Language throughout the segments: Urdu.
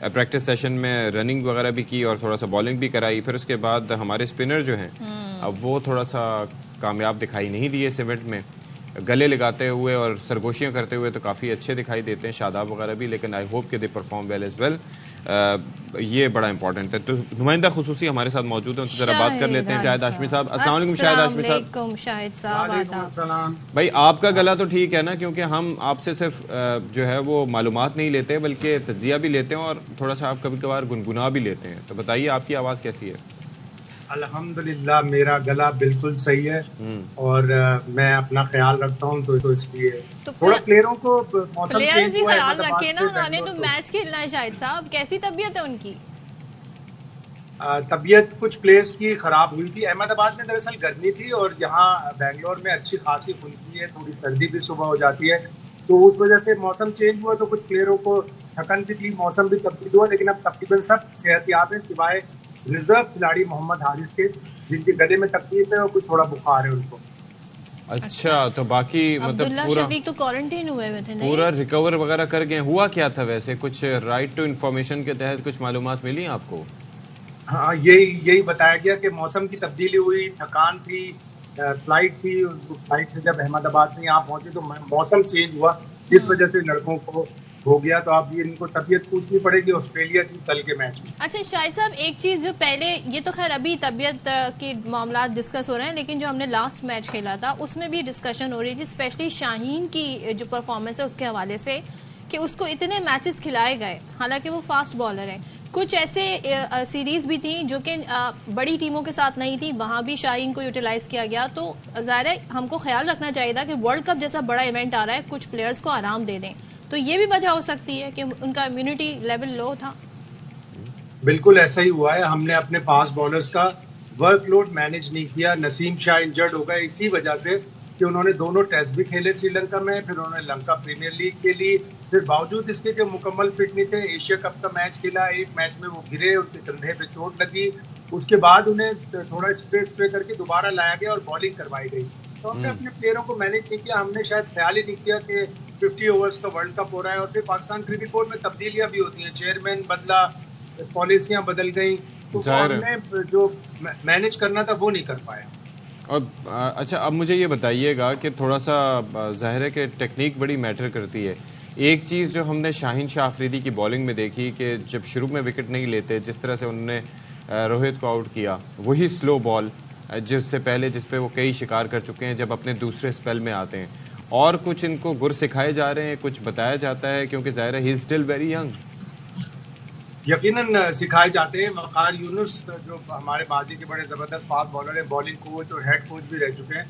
پریکٹس سیشن میں رننگ وغیرہ بھی کی اور تھوڑا سا بالنگ بھی کرائی. پھر اس کے بعد ہمارے اسپنر جو ہیں اب وہ تھوڑا سا کامیاب دکھائی نہیں دیے اس ایونٹ میں. گلے لگاتے ہوئے اور سرگوشیاں کرتے ہوئے تو کافی اچھے دکھائی دیتے ہیں شاداب وغیرہ بھی, لیکن آئی ہوپ کہ they perform well as well. یہ بڑا امپورٹنٹ ہے. تو نمائندہ خصوصی ہمارے ساتھ موجود ہیں, ان سے ذرا بات کر لیتے ہیں. شاہد ہاشمی صاحب السلام علیکم. شاہد ہاشمی صاحب بھائی آپ کا گلا تو ٹھیک ہے نا, کیونکہ ہم آپ سے صرف جو ہے وہ معلومات نہیں لیتے بلکہ تجزیہ بھی لیتے ہیں اور تھوڑا سا آپ کبھی کبھار گنگنا بھی لیتے ہیں. تو بتائیے آپ کی آواز کیسی ہے؟ الحمدللہ میرا گلا بالکل صحیح ہے اور میں اپنا خیال رکھتا ہوں, تو اس لیے تھوڑا پلیئروں کو موسم چینج ہوا ہے, خیال رکھے نا, انہوں نے تو میچ کھیلنا ہے. شاہد صاحب کیسی طبیعت ہے ان کی؟ طبیعت کچھ پلیئرز کی خراب ہوئی تھی. احمد آباد میں دراصل گرمی تھی اور یہاں بنگلور میں اچھی خاصی خنکی ہے, تھوڑی سردی بھی صبح ہو جاتی ہے, تو اس وجہ سے موسم چینج ہوا تو کچھ پلیئروں کو تھکن بھی تھی, موسم بھی تبدیل ہوا, لیکن اب تقریباً سب صحت یاب ہیں سوائے ریزرو کھلاڑی محمد حارث کے, جن کے گلے میں تکلیف ہے اور کچھ تھوڑا بخار ہے ان کو. اچھا, تو باقی مطلب شفیق تو کوارنٹین ہوئے تھے, پورا ریکور وغیرہ کر گئے. ہوا کیا تھا ویسے؟ کچھ رائٹ ٹو انفارمیشن کے تحت کچھ معلومات ملی آپ کو؟ ہاں, یہی بتایا گیا کہ موسم کی تبدیلی ہوئی, تھکان تھی, فلائٹ تھی, فلائٹ سے جب احمد آباد میں یہاں پہنچے تو موسم چینج ہوا, جس وجہ سے لڑکوں کو ہو گیا. تو اب ان کو طبیعت پوچھنی پڑے گی آسٹریلیا کی کل کے میچ میں. اچھا شاہد صاحب, ایک چیز جو پہلے, یہ تو خیر ابھی طبیعت کے معاملات ڈسکس ہو رہے ہیں, لیکن جو ہم نے لاسٹ میچ کھیلا تھا اس میں بھی ڈسکشن ہو رہی تھی, اسپیشلی شاہین کی جو پرفارمنس ہے اس کے حوالے سے, کہ اس کو اتنے میچز کھلائے گئے, حالانکہ وہ فاسٹ بالر ہیں. کچھ ایسے سیریز بھی تھیں جو کہ بڑی ٹیموں کے ساتھ نہیں تھی, وہاں بھی شاہین کو یوٹیلائز کیا گیا. تو ظاہر ہے ہم کو خیال رکھنا چاہیے تھا کہ ورلڈ کپ جیسا بڑا ایونٹ آ رہا ہے, کچھ پلیئرز کو آرام دے دیں. تو یہ بھی وجہ ہو سکتی ہے کہ ان کا امیونٹی لیول لو تھا. بالکل ایسا ہی ہوا ہے, ہم نے اپنے فاسٹ بالرز کا ورک لوڈ مینج نہیں کیا. نسیم شاہ انجرڈ ہو گئے اسی وجہ سے کہ انہوں نے دونوں ٹیسٹ بھی کھیلے سری لنکا میں, پھر انہوں نے لنکا پریمیئر لیگ کے لیے, پھر باوجود اس کے کہ مکمل فٹ نہیں تھے, ایشیا کپ کا میچ کھیلا, ایک میچ میں وہ گرے, ان کے کندھے پہ چوٹ لگی, اس کے بعد انہیں تھوڑا اسپرے کر کے دوبارہ لایا گیا اور بالنگ کروائی گئی. تو ہم نے اپنے پلیئروں کو مینج نہیں کیا, ہم نے شاید خیال ہی نہیں کیا کہ 50 اوورز کا ورلڈ کپ ہو رہا ہے, اور پھر پاکستان کرکٹ بورڈ میں تبدیلیاں بھی ہوتی ہیں, چیئرمین بدلا, پالیسیاں بدل گئیں, تو ہم نے جو مینج کرنا تھا وہ نہیں کر پایا. اچھا, اب مجھے یہ بتائیے گا کہ تھوڑا سا ظاہر ہے کہ ٹیکنیک بڑی میٹر کرتی ہے. ایک چیز جو ہم نے شاہین شاہ آفریدی کی بالنگ میں دیکھی کہ جب شروع میں وکٹ نہیں لیتے, جس طرح سے انہوں نے روہت کو آؤٹ کیا, وہی سلو بال جس سے پہلے جس پہ وہ کئی شکار کر چکے ہیں جب اپنے دوسرے اسپیل میں آتے ہیں, اور کچھ ان کو گر سکھائے جا رہے ہیں, کچھ بتایا جاتا ہے, کیونکہ ظاہر ہے ہی از اسٹل ویری ینگ. یقیناً سکھائے جاتے ہیں. وقار یونس جو ہمارے بازی کے بڑے زبردست فاسٹ بالر ہیں, بالنگ کوچ اور ہیڈ کوچ بھی رہ چکے ہیں,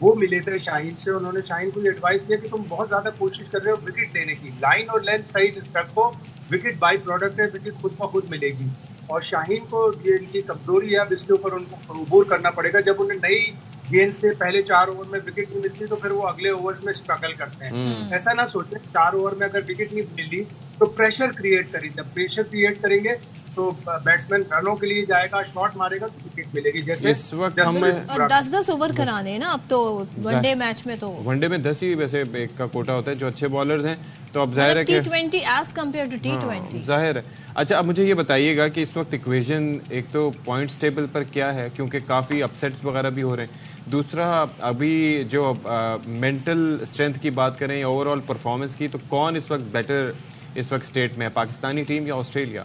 وہ ملے تھے شاہین سے. انہوں نے شاہین کو یہ ایڈوائس دیا کہ تم بہت زیادہ کوشش کر رہے ہو وکٹ لینے کی, لائن اور لینتھ صحیح رکھو, وکٹ بائی پروڈکٹ ہے, وکٹ خود بخود ملے گی. اور شاہین کو یہ ان کی کمزوری ہے, اب اس کے اوپر ان کو عبور کرنا پڑے گا. جب انہیں نئی گیند سے پہلے 4 اوور میں وکٹ نہیں ملتی تو پھر وہ اگلے اوورز میں اسٹرگل کرتے ہیں. ایسا نہ سوچیں 4 اوور میں اگر وکٹ نہیں ملی تو پریشر کریٹ کریں, جب پریشر کریٹ کریں گے تو بیٹسمین رنوں کے لیے جائے گا, شاٹ مارے گا تو وکٹ ملے گی. جیسے اس وقت ہم 10 اوور کرانے ہیں نا اب تو ون ڈے میچ میں, تو ون ڈے میں 10 ہی ویسے ایک کا کوٹا ہوتا ہے جو اچھے بالرز ہیں, تو اب ظاہر ہے کہ T20 as compare to T20 ظاہر ہے. اچھا, اب مجھے یہ بتائیے گا کہ اس وقت ایکویژن ایک تو پوائنٹس ٹیبل پر کیا ہے, کیونکہ کافی اپسیٹس وغیرہ بھی ہو رہے ہیں. دوسرا, ابھی جو مینٹل اسٹرینتھ کی بات کریں یا اوور آل پرفارمنس کی, تو کون اس وقت بیٹر اس وقت اسٹیٹ میں ہے, پاکستانی ٹیم یا آسٹریلیا؟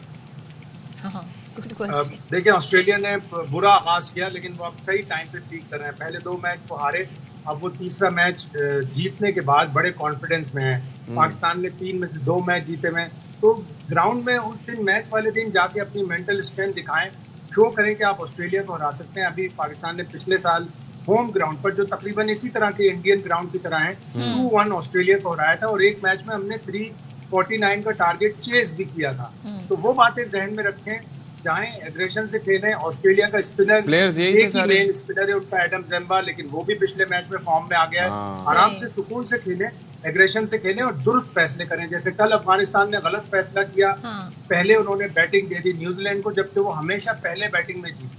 دیکھیں, آسٹریلیا نے برا آغاز کیا لیکن وہ اب صحیح ٹائم پہ ٹھیک کر رہے ہیں. پہلے 2 میچ وہ ہارے, اب وہ تیسرا میچ جیتنے کے بعد بڑے کانفیڈنس میں ہیں. پاکستان نے 3 میں سے 2 میچ جیتے ہوئے, تو گراؤنڈ میں اس دن میچ والے دن جا کے اپنی مینٹل اسٹرینتھ دکھائیں, شو کریں کہ آپ آسٹریلیا کو ہرا سکتے ہیں. ابھی پاکستان نے پچھلے سال ہوم گراؤنڈ پر جو تقریباً اسی طرح کے انڈین گراؤنڈ کی طرح ہیں 2-1 آسٹریلیا کو ہرایا تھا, اور ایک میچ میں ہم نے 349 کا ٹارگیٹ چیز بھی کیا تھا. تو وہ باتیں ذہن میں رکھیں, جائیں ایگریشن سے کھیلیں. آسٹریلیا کا اسپنر ایک ہی مین اسپنر ہے ان کا, ایڈم زمبا, لیکن وہ بھی پچھلے میچ میں فارم میں آ گیا ہے. آرام سے سکون سے کھیلیں, ایگریشن سے کھیلیں اور درست فیصلے کریں. جیسے کل افغانستان نے غلط فیصلہ کیا, پہلے انہوں نے بیٹنگ دے دی نیوزی لینڈ کو, جبکہ وہ ہمیشہ پہلے بیٹنگ میں جیتی.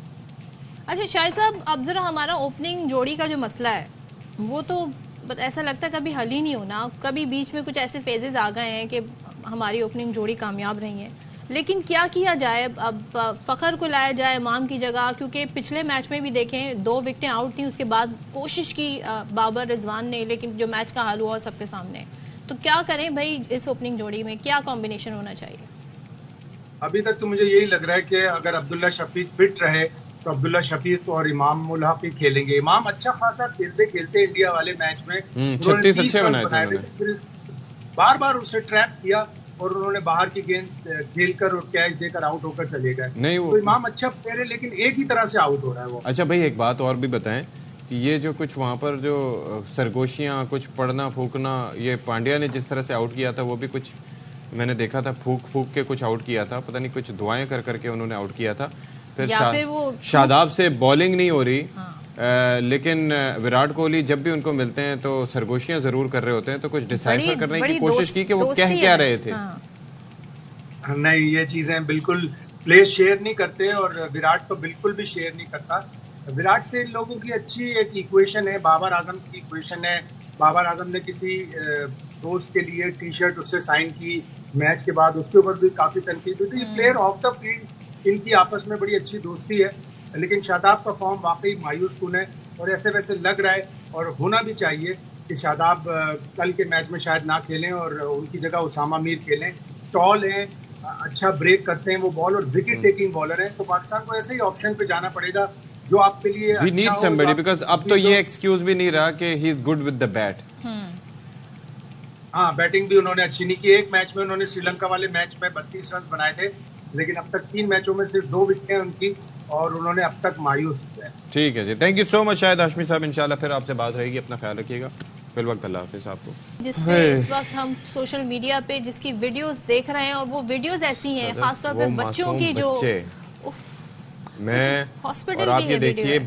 اچھا شاہد صاحب, اب ذرا ہمارا اوپننگ جوڑی کا جو مسئلہ ہے وہ تو ایسا لگتا ہے کبھی حل ہی نہیں ہونا. کبھی بیچ میں کچھ ایسے فیزز آ گئے ہیں کہ ہماری اوپننگ جوڑی کامیاب رہی ہیں, لیکن کیا کیا جائے اب؟ فخر کو لایا جائے امام کی جگہ، کیونکہ پچھلے میچ میں بھی دیکھیں 2 وکٹیں آؤٹ تھیں، اس کے بعد کوشش کی بابر رضوان نے، لیکن جو میچ کا حال ہوا سب کے سامنے. تو کیا کریں بھائی اس اوپننگ جوڑی میں، کیا کمبینیشن ہونا چاہیے؟ ابھی تک تو مجھے یہی لگ رہا ہے کہ اگر عبداللہ شفیق فٹ رہے تو عبداللہ شفیق اور امام ملحق کھیلیں گے. امام اچھا خاصا کھیلتے انڈیا والے میچ میں 36 اچھے بنائے تھے، بار بار اسے ٹریپ کیا اور انہوں نے باہر کی گیند کھیل کر اور کیچ دے کر آؤٹ ہو کر چلے گئے. تو امام اچھا پلیئر ہے لیکن ایک ہی طرح سے آؤٹ ہو رہا ہے وہ. اچھا بھائی ایک بات اور بھی بتائیں کہ یہ جو کچھ وہاں پر جو سرگوشیاں، کچھ پڑنا پھونکنا، یہ پانڈیا نے جس طرح سے آؤٹ کیا تھا وہ بھی کچھ میں نے دیکھا تھا، پھونک کے کچھ آؤٹ کیا تھا، پتہ نہیں کچھ دعائیں کر کے انہوں نے آؤٹ کیا تھا. پھر شاداب سے بالنگ نہیں ہو رہی، لیکن وراٹ کوہلی جب بھی ان کو ملتے ہیں تو سرگوشیاں ضرور کر رہے ہوتے ہیں. تو کچھ ڈیسائفر کرنے کی کوشش کی کہ وہ کہہ کیا رہے تھے. نہیں، یہ چیزیں بالکل پلیئر شیئر نہیں کرتے اور وراٹ تو بالکل بھی شیئر نہیں کرتا. وراٹ سے ان لوگوں کی اچھی ایک ایکویشن ہے، بابر اعظم کی ایکویشن ہے. بابر اعظم نے کسی دوست کے لیے ٹی شرٹ اس سے سائن کی میچ کے بعد، اس کے اوپر بھی کافی تنقید ہوئی. یہ پلیئر آف دا فیلڈ ان کی آپس میں بڑی اچھی دوستی ہے. لیکن شاداب کا فارم واقعی مایوس کن ہے اور ایسے ویسے لگ رہا ہے اور ہونا بھی چاہیے کہ شاداب کل کے میچ میں شاید نہ کھیلیں اور ان کی جگہ اسامہ میر کھیلیں. ٹال ہیں، اچھا بریک کرتے ہیں وہ بال اور وکٹ ٹیکنگ بالر ہیں. تو پاکستان کو ایسے ہی آپشن پہ جانا پڑے گا جو آپ کے لیے وی نیڈ سمبڈی، بیکاز اب تو یہ ایکسکیوز بھی نہیں رہا کہ he is good with the bat. ہاں، بیٹنگ بھی انہوں نے اچھی نہیں کی. ایک میچ میں انہوں نے سری لنکا والے میچ میں 32 رنز بنائے تھے، لیکن اب تک 3 میچوں میں صرف 2 وکٹیں ان کی اور انہوں نے اب تک مایوس کیا ہے. ٹھیک ہے جی، تھینک یو سو مچ شاہد ہاشمی صاحب. انشاءاللہ پھر آپ سے بات رہے گی. اپنا خیال رکھیے گا. فی الوقت اللہ حافظ آپ کو. جس پہ اس وقت ہم سوشل میڈیا پہ جس کی ویڈیوز دیکھ رہے ہیں اور وہ ویڈیوز ایسی ہیں خاص طور پہ بچوں کی جو میں اور آپ یہ دیکھیے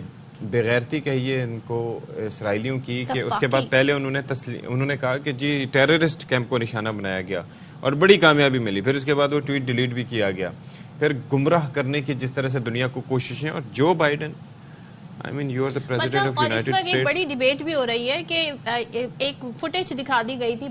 بغیرتی کہیے ان کو اسرائیلیوں کی کہ اس کے بعد پہلے انہوں نے کہا کہ جی ٹیررسٹ کیمپ کو نشانہ بنایا گیا اور بڑی کامیابی ملی. پھر اس کے بعد وہ ٹویٹ ڈیلیٹ بھی کیا گیا. پھر گمراہ کرنے کی جس طرح سے دنیا کو کوششیں. اور جو بائیڈن اور اس وقت ایک بڑی ڈیبیٹ بھی ہو رہی ہے کہ ایک فوٹیج دکھا دی گئی تھی،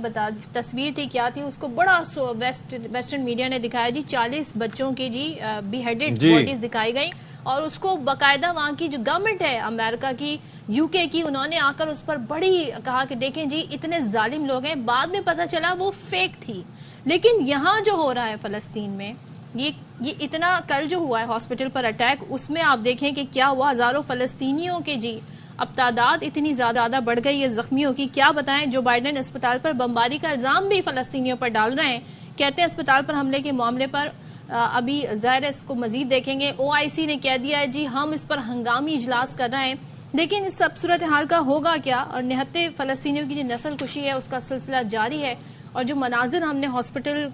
تصویر تھی کیا تھی، اس کو بڑا ویسٹرن میڈیا نے دکھایا جی 40 بچوں کی جی بی ہیڈڈ باڈیز دکھائی گئی اور اس کو باقاعدہ وہاں کی جو گورنمنٹ ہے امریکہ کی، یو کے کی، انہوں نے آ کر اس پر بڑی کہا کہ دیکھیں جی اتنے ظالم لوگ ہیں. بعد میں پتہ چلا وہ فیک تھی. لیکن یہاں جو ہو رہا ہے فلسطین میں یہ اتنا کل جو ہوا ہے ہاسپٹل پر اٹیک، اس میں آپ دیکھیں کہ کیا ہوا. ہزاروں فلسطینیوں کے جی اب تعداد اتنی زیادہ بڑھ گئی ہے زخمیوں کی. کیا بتائیں، جو بائیڈن اسپتال پر بمباری کا الزام بھی فلسطینیوں پر ڈال رہے ہیں. کہتے ہیں اسپتال پر حملے کے معاملے پر ابھی ظاہر اس کو مزید دیکھیں گے. OIC نے کہہ دیا ہے جی ہم اس پر ہنگامی اجلاس کر رہے ہیں. لیکن اس سب صورتحال کا ہوگا کیا؟ اور نہتے فلسطینیوں کی جو نسل کشی ہے اس کا سلسلہ جاری ہے. اور جو مناظر ہم نے ہاسپٹل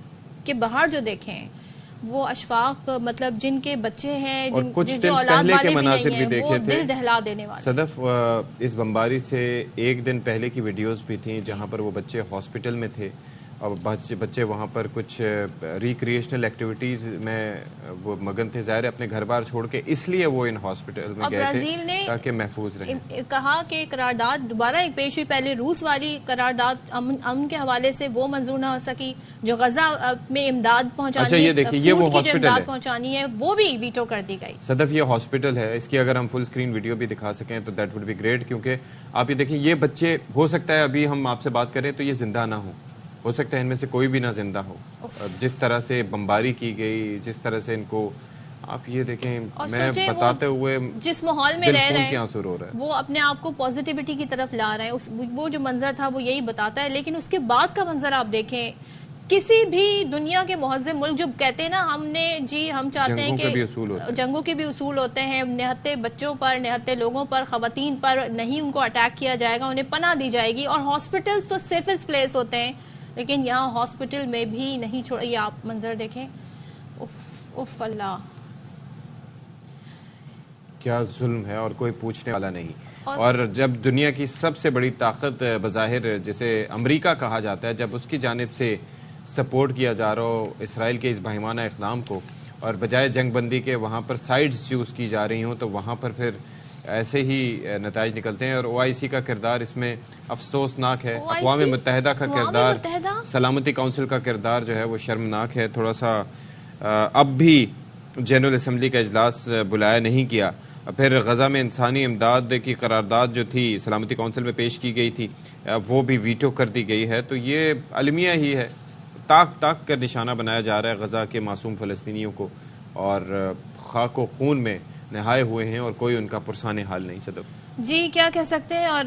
کے باہر جو دیکھے ہیں وہ اشفاق، مطلب جن کے بچے ہیں، جو اولاد والے بھی نہیں ہیں، وہ دل دہلا دینے والے. صدف، اس بمباری سے ایک دن پہلے کی ویڈیوز بھی تھیں جہاں پر وہ بچے ہاسپٹل میں تھے اور بچے وہاں پر کچھ ریکریشنل ایکٹیویٹیز میں وہ مگن تھے. ظاہر اپنے گھر بار چھوڑ کے اس لیے وہ ان ہاسپٹل میں گئے تھے تاکہ محفوظ رہیں. کہا کہ قرارداد دوبارہ ایک پیش ہوئی، پہلے روس والی قرارداد امن کے حوالے سے وہ منظور نہ ہو سکی، جو غزہ میں امداد پہنچانی ہے وہ بھی ویٹو کر دی گئی. صدف یہ ہاسپٹل ہے، اس کی اگر ہم فل اسکرین ویڈیو بھی دکھا سکیں تو دیٹ وڈ بی گریٹ. کیونکہ آپ یہ دیکھیں یہ بچے ہو سکتا ہے ابھی ہم آپ سے بات کریں تو یہ زندہ نہ ہو سکتا ہے ان میں سے کوئی بھی نہ زندہ ہو. جس طرح سے بمباری کی گئی، جس طرح سے ان کو آپ یہ دیکھیں، میں بتاتے ہوئے جس ماحول میں رہ رہے ہیں وہ اپنے آپ کو پازیٹیوٹی کی طرف لا رہے ہیں. وہ جو منظر تھا وہ یہی بتاتا ہے. لیکن اس کے بعد کا منظر آپ دیکھیں، کسی بھی دنیا کے مہذب ملک جو کہتے ہیں نا ہم نے جی ہم چاہتے ہیں کہ جنگوں کے بھی اصول ہوتے ہیں، نہتے بچوں پر، نہتے لوگوں پر، خواتین پر نہیں ان کو اٹیک کیا جائے گا، انہیں پناہ دی جائے گی. اور ہاسپٹلز تو سیفسٹ پلیس ہوتے ہیں، لیکن یہاں ہاسپٹل میں بھی نہیں چھوڑا. یہ آپ منظر دیکھیں، اف اللہ کیا ظلم ہے اور کوئی پوچھنے والا نہیں. اور جب دنیا کی سب سے بڑی طاقت بظاہر جسے امریکہ کہا جاتا ہے، جب اس کی جانب سے سپورٹ کیا جا رہا ہو اسرائیل کے اس بہیمانہ اقدام کو، اور بجائے جنگ بندی کے وہاں پر سائیڈز چوز کی جا رہی ہوں، تو وہاں پر پھر ایسے ہی نتائج نکلتے ہیں. اور OIC کا کردار اس میں افسوسناک ہے. اقوام متحدہ کا کردار، سلامتی کونسل کا کردار جو ہے وہ شرمناک ہے. تھوڑا سا اب بھی جنرل اسمبلی کا اجلاس بلایا نہیں کیا. پھر غزہ میں انسانی امداد کی قرارداد جو تھی سلامتی کونسل میں پیش کی گئی تھی وہ بھی ویٹو کر دی گئی ہے. تو یہ المیہ ہی ہے, طاق کا نشانہ بنایا جا رہا ہے غزہ کے معصوم فلسطینیوں کو, اور خاک و خون میں نہائے ہوئے ہیں اور کوئی ان کا پرسان حال نہیں. صدف جی کیا کہہ سکتے ہیں, اور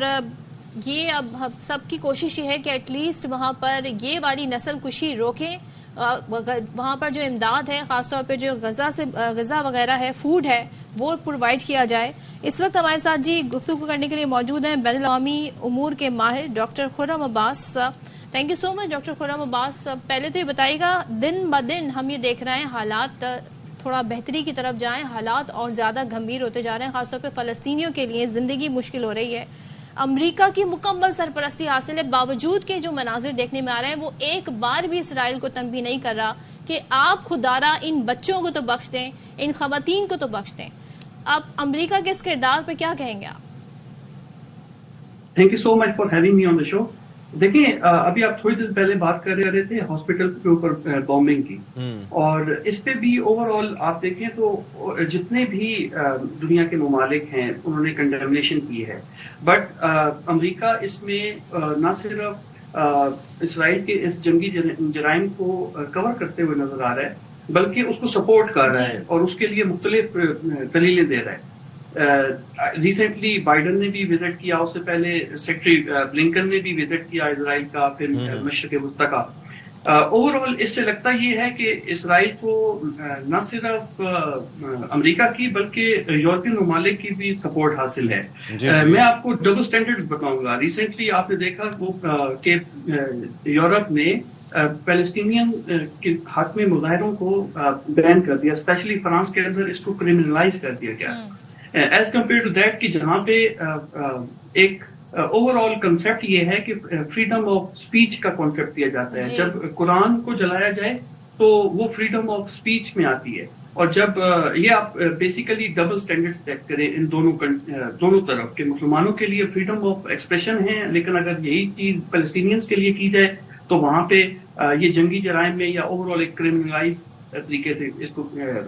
یہ اب سب کی کوشش یہ ہے کہ ایٹ لیسٹ وہاں پر یہ والی نسل کشی روکیں, وہاں پر جو امداد ہے خاص طور پہ جو غذا وغیرہ ہے, فوڈ ہے, وہ پرووائڈ کیا جائے. اس وقت ہمارے ساتھ جی گفتگو کرنے کے لیے موجود ہیں بین الاقوامی امور کے ماہر doctor Khurram Abbas. Thank you so much doctor Khurram Abbas. پہلے تو یہ بتائیے گا, دن بہ دن ہم یہ دیکھ رہے ہیں حالات تھوڑا بہتری کی طرف جائیں, حالات اور زیادہ گھمبیر ہوتے جا رہے ہیں, خاص طور پہ فلسطینیوں کے لیے زندگی مشکل ہو رہی ہے. امریکہ کی مکمل سرپرستی حاصل ہے, باوجود کے جو مناظر دیکھنے میں آ رہے ہیں وہ ایک بار بھی اسرائیل کو تنبیہ نہیں کر رہا کہ آپ خدارا ان بچوں کو تو بخش دیں, ان خواتین کو تو بخش دیں. اب امریکہ کے اس کردار پہ کیا کہیں گے آپ؟ Thank you so much for having me on the show. دیکھیں, ابھی آپ تھوڑی دیر پہلے بات کر رہے تھے ہاسپٹل کے اوپر بامبنگ کی, اور اس پہ بھی اوور آل آپ دیکھیں تو جتنے بھی دنیا کے ممالک ہیں انہوں نے کنڈیمنیشن کی ہے, بٹ امریکہ اس میں نہ صرف اسرائیل کے اس جنگی جرائم کو کور کرتے ہوئے نظر آ رہا ہے بلکہ اس کو سپورٹ کر رہا ہے اور اس کے لیے مختلف دلیلیں دے رہا ہے. ریسنٹلی بائیڈن نے بھی وزٹ کیا, اس سے پہلے سیکرٹری بلنکن نے بھی وزٹ کیا اسرائیل کا, پھر مشرق وسطیٰ کا. اوور آل اس سے لگتا یہ ہے کہ اسرائیل کو نہ صرف امریکہ کی بلکہ یورپین ممالک کی بھی سپورٹ حاصل ہے. میں آپ کو ڈبل سٹینڈرڈز بتاؤں گا. ریسنٹلی آپ نے دیکھا کہ یورپ نے پیلسٹینین کے حق میں مظاہروں کو بین کر دیا, اسپیشلی فرانس کے اندر اس کو کرمنلائز کر دیا گیا ایز کمپیئر ٹو دیٹ, کہ جہاں پہ ایک اوور آل کنسیپٹ یہ ہے کہ فریڈم آف اسپیچ کا کانسیپٹ دیا جاتا ہے. جب قرآن کو جلایا جائے تو وہ فریڈم آف اسپیچ میں آتی ہے, اور جب یہ آپ بیسیکلی ڈبل سٹینڈرڈ سیٹ کریں ان دونوں طرف کہ مسلمانوں کے لیے فریڈم آف ایکسپریشن ہے, لیکن اگر یہی چیز فلسطینینز کے لیے کی جائے تو وہاں پہ یہ جنگی جرائم میں یا اوور آل ایک کرمنلائز طریقے سے اس کو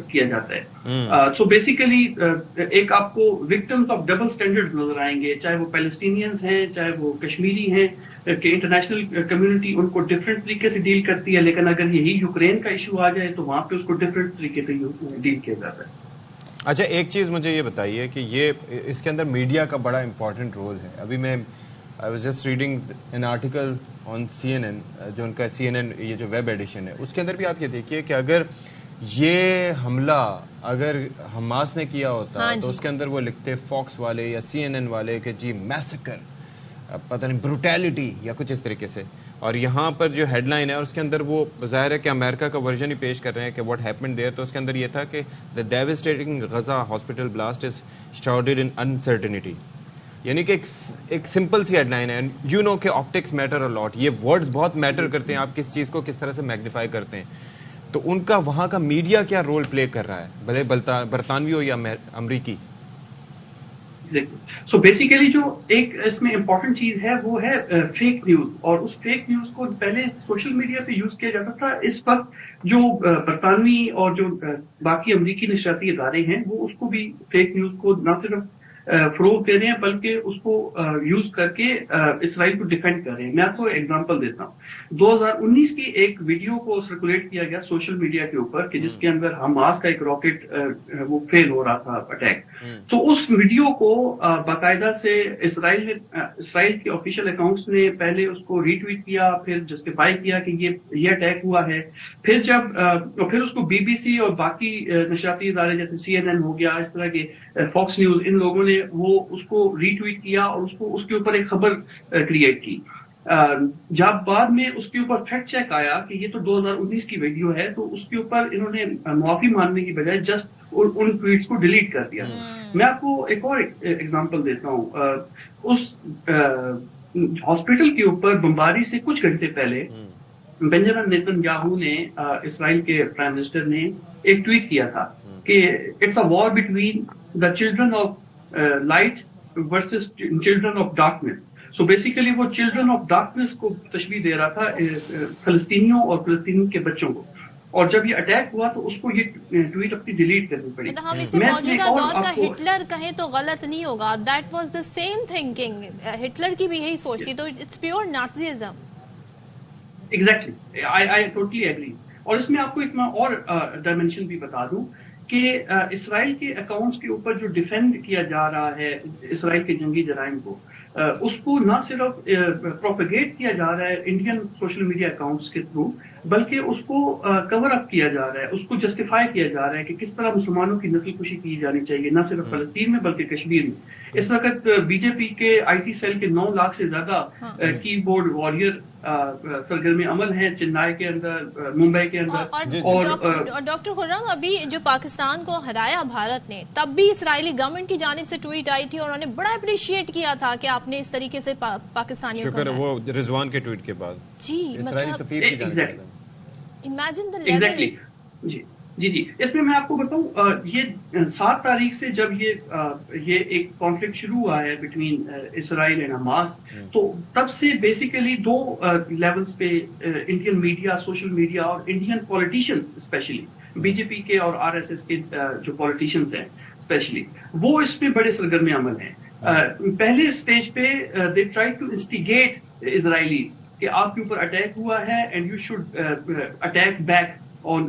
کیا جاتا ہے. سو بیسیکلی ایک آپ کو وکٹمز آف ڈبل سٹینڈرڈ نظر آئیں گے, چاہے وہ پیلسٹینینز ہیں چاہے وہ کشمیری ہیں, کہ انٹرنیشنل کمیونٹی ان کو ڈفرینٹ طریقے سے ڈیل کرتی ہے, لیکن اگر یہی یوکرین کا ایشو آ جائے تو وہاں پہ اس کو ڈفرینٹ طریقے سے ڈیل کیا جاتا ہے. اچھا, ایک چیز مجھے یہ بتائیے کہ یہ اس کے اندر میڈیا کا بڑا امپورٹنٹ رول ہے. ابھی میں I was just reading an article on CNN, جو ان کا CNN یہ جو ویب ایڈیشن ہے اس کے اندر بھی آپ یہ دیکھیے کہ اگر یہ حملہ اگر حماس نے کیا ہوتا تو اس کے اندر وہ لکھتے فاکس والے یا CNN والے کہ جی میسیکر, پتہ نہیں بروٹیلٹی یا کچھ اس طریقے سے, اور یہاں پر جو ہیڈ لائن ہے اس کے اندر وہ ظاہر ہے کہ امریکہ کا ورژن ہی پیش کر رہے ہیں کہ واٹ ہیپنڈ دیئر. تو اس کے اندر یہ تھا کہ the devastating Gaza hospital blast is shrouded in uncertainty. یعنی کہ ایک سمپل سی ہیڈ لائن ہے. یو نو کہ آپٹکس میٹر اے لاٹ, یہ ورڈز بہت میٹر کرتے ہیں, آپ کس چیز کو کس طرح سے میگنیفائی کرتے ہیں. تو ان کا وہاں کا میڈیا کیا رول پلے کر رہا ہے, بھلے برطانوی ہو یا امریکی؟ سو بیسیکلی جو ایک اس میں امپورٹنٹ چیز ہے وہ ہے فیک نیوز, اور اس فیک نیوز کو پہلے سوشل میڈیا پہ یوز کیا جاتا تھا. اس وقت جو برطانوی اور جو باقی امریکی نشریاتی ادارے ہیں وہ اس کو بھی فیک نیوز کو نہ صرف فروغ دے رہے ہیں بلکہ اس کو یوز کر کے اسرائیل کو ڈیفینڈ کر رہے ہیں. میں آپ کو ایگزامپل دیتا ہوں. 2019 کی ایک ویڈیو کو سرکولیٹ کیا گیا سوشل میڈیا کے اوپر کہ جس کے اندر حماس کا ایک راکٹ وہ فیل ہو رہا تھا اٹیک. تو اس ویڈیو کو باقاعدہ سے اسرائیل کے آفیشیل اکاؤنٹس نے پہلے اس کو ری ٹویٹ کیا, پھر جسٹیفائی کیا کہ یہ اٹیک ہوا ہے. پھر اس کو BBC اور باقی نشریاتی ادارے جیسے CNN ہو گیا, اس طرح کے فاکس نیوز, ان لوگوں نے وہ اس کو ری ٹویٹ کیا اور اس کے اوپر ایک خبر کریٹ کی. جب بعد میں اس کے اوپر فیکٹ چیک آیا کہ یہ تو 2019 کی ویڈیو ہے, تو اس کے اوپر انہوں نے معافی مانگنے کی بجائے جسٹ ان ٹویٹس کو ڈیلیٹ کر دیا. میں آپ کو ایک اور ایگزامپل دیتا ہوں. اس ہاسپٹل کے اوپر بمباری سے کچھ گھنٹے پہلے بنجامن نیتن یاہو نے, اسرائیل کے پرائم منسٹر نے, ایک ٹویٹ کیا تھا کہ it's a war between the children of light versus children of darkness. So basically وہ چلڈرن آف ڈارکنیس کو تشبیہ دے رہا تھا فلسطینیوں اور فلسطین کے بچوں کو. اور جب یہ اٹیک ہوا تو اس کو یہ ٹویٹ اپنی ڈیلیٹ کرنی پڑی. ہم اسے موجودہ دور کا ہٹلر کہیں تو غلط نہیں ہوگا. That was the same thinking. Hitler کی بھی یہی سوچ تھی, تو it's pure Nazism. Exactly, I totally agree. اور اس میں آپ کو ایک میں اور ڈائمینشن بھی بتا دوں کہ اسرائیل کے اکاؤنٹس کے اوپر جو ڈیفینڈ کیا جا رہا ہے اسرائیل کے جنگی جرائم کو, اس کو نہ صرف پروپیگیٹ کیا جا رہا ہے انڈین سوشل میڈیا اکاؤنٹس کے تھرو, بلکہ اس کو کور اپ کیا جا رہا ہے, اس کو جسٹیفائی کیا جا رہا ہے کہ کس طرح مسلمانوں کی نسل کشی کی جانی چاہیے, نہ صرف فلسطین میں بلکہ کشمیر میں. اس وقت بی جے پی کے آئی ٹی سیل کے 9 لاکھ سے زیادہ کی بورڈ واریر سرگرم عمل ہیں چنائی کے اندر, ممبئی کے اندر. اور ڈاکٹر خرم, ابھی جو پاکستان کو ہرایا بھارت نے, تب بھی اسرائیلی گورنمنٹ کی جانب سے ٹویٹ آئی تھی اور انہوں نے بڑا اپریشیٹ کیا تھا کہ آپ نے اس طریقے سے پاکستانیوں کو, شکر ہے وہ رضوان کے ٹویٹ کے بعد جی اسرائیلی سفیر کی جانب سے. Imagine the level. جی اس میں آپ کو بتاؤں, یہ 7 تاریخ سے جب یہ ایک کانفلکٹ شروع ہوا ہے بٹوین اسرائیل اینڈ حماس, تو تب سے بیسیکلی 2 لیولز پہ انڈین میڈیا, سوشل میڈیا اور Indian politicians especially B J P کے اور آر ایس ایس کے جو پولیٹیشینز ہیں اسپیشلی, وہ اس میں بڑے سرگرم عمل ہیں. پہلے اسٹیج پہ they try to instigate Israelis کہ آپ کے اوپر اٹیک ہوا ہے and you should attack back on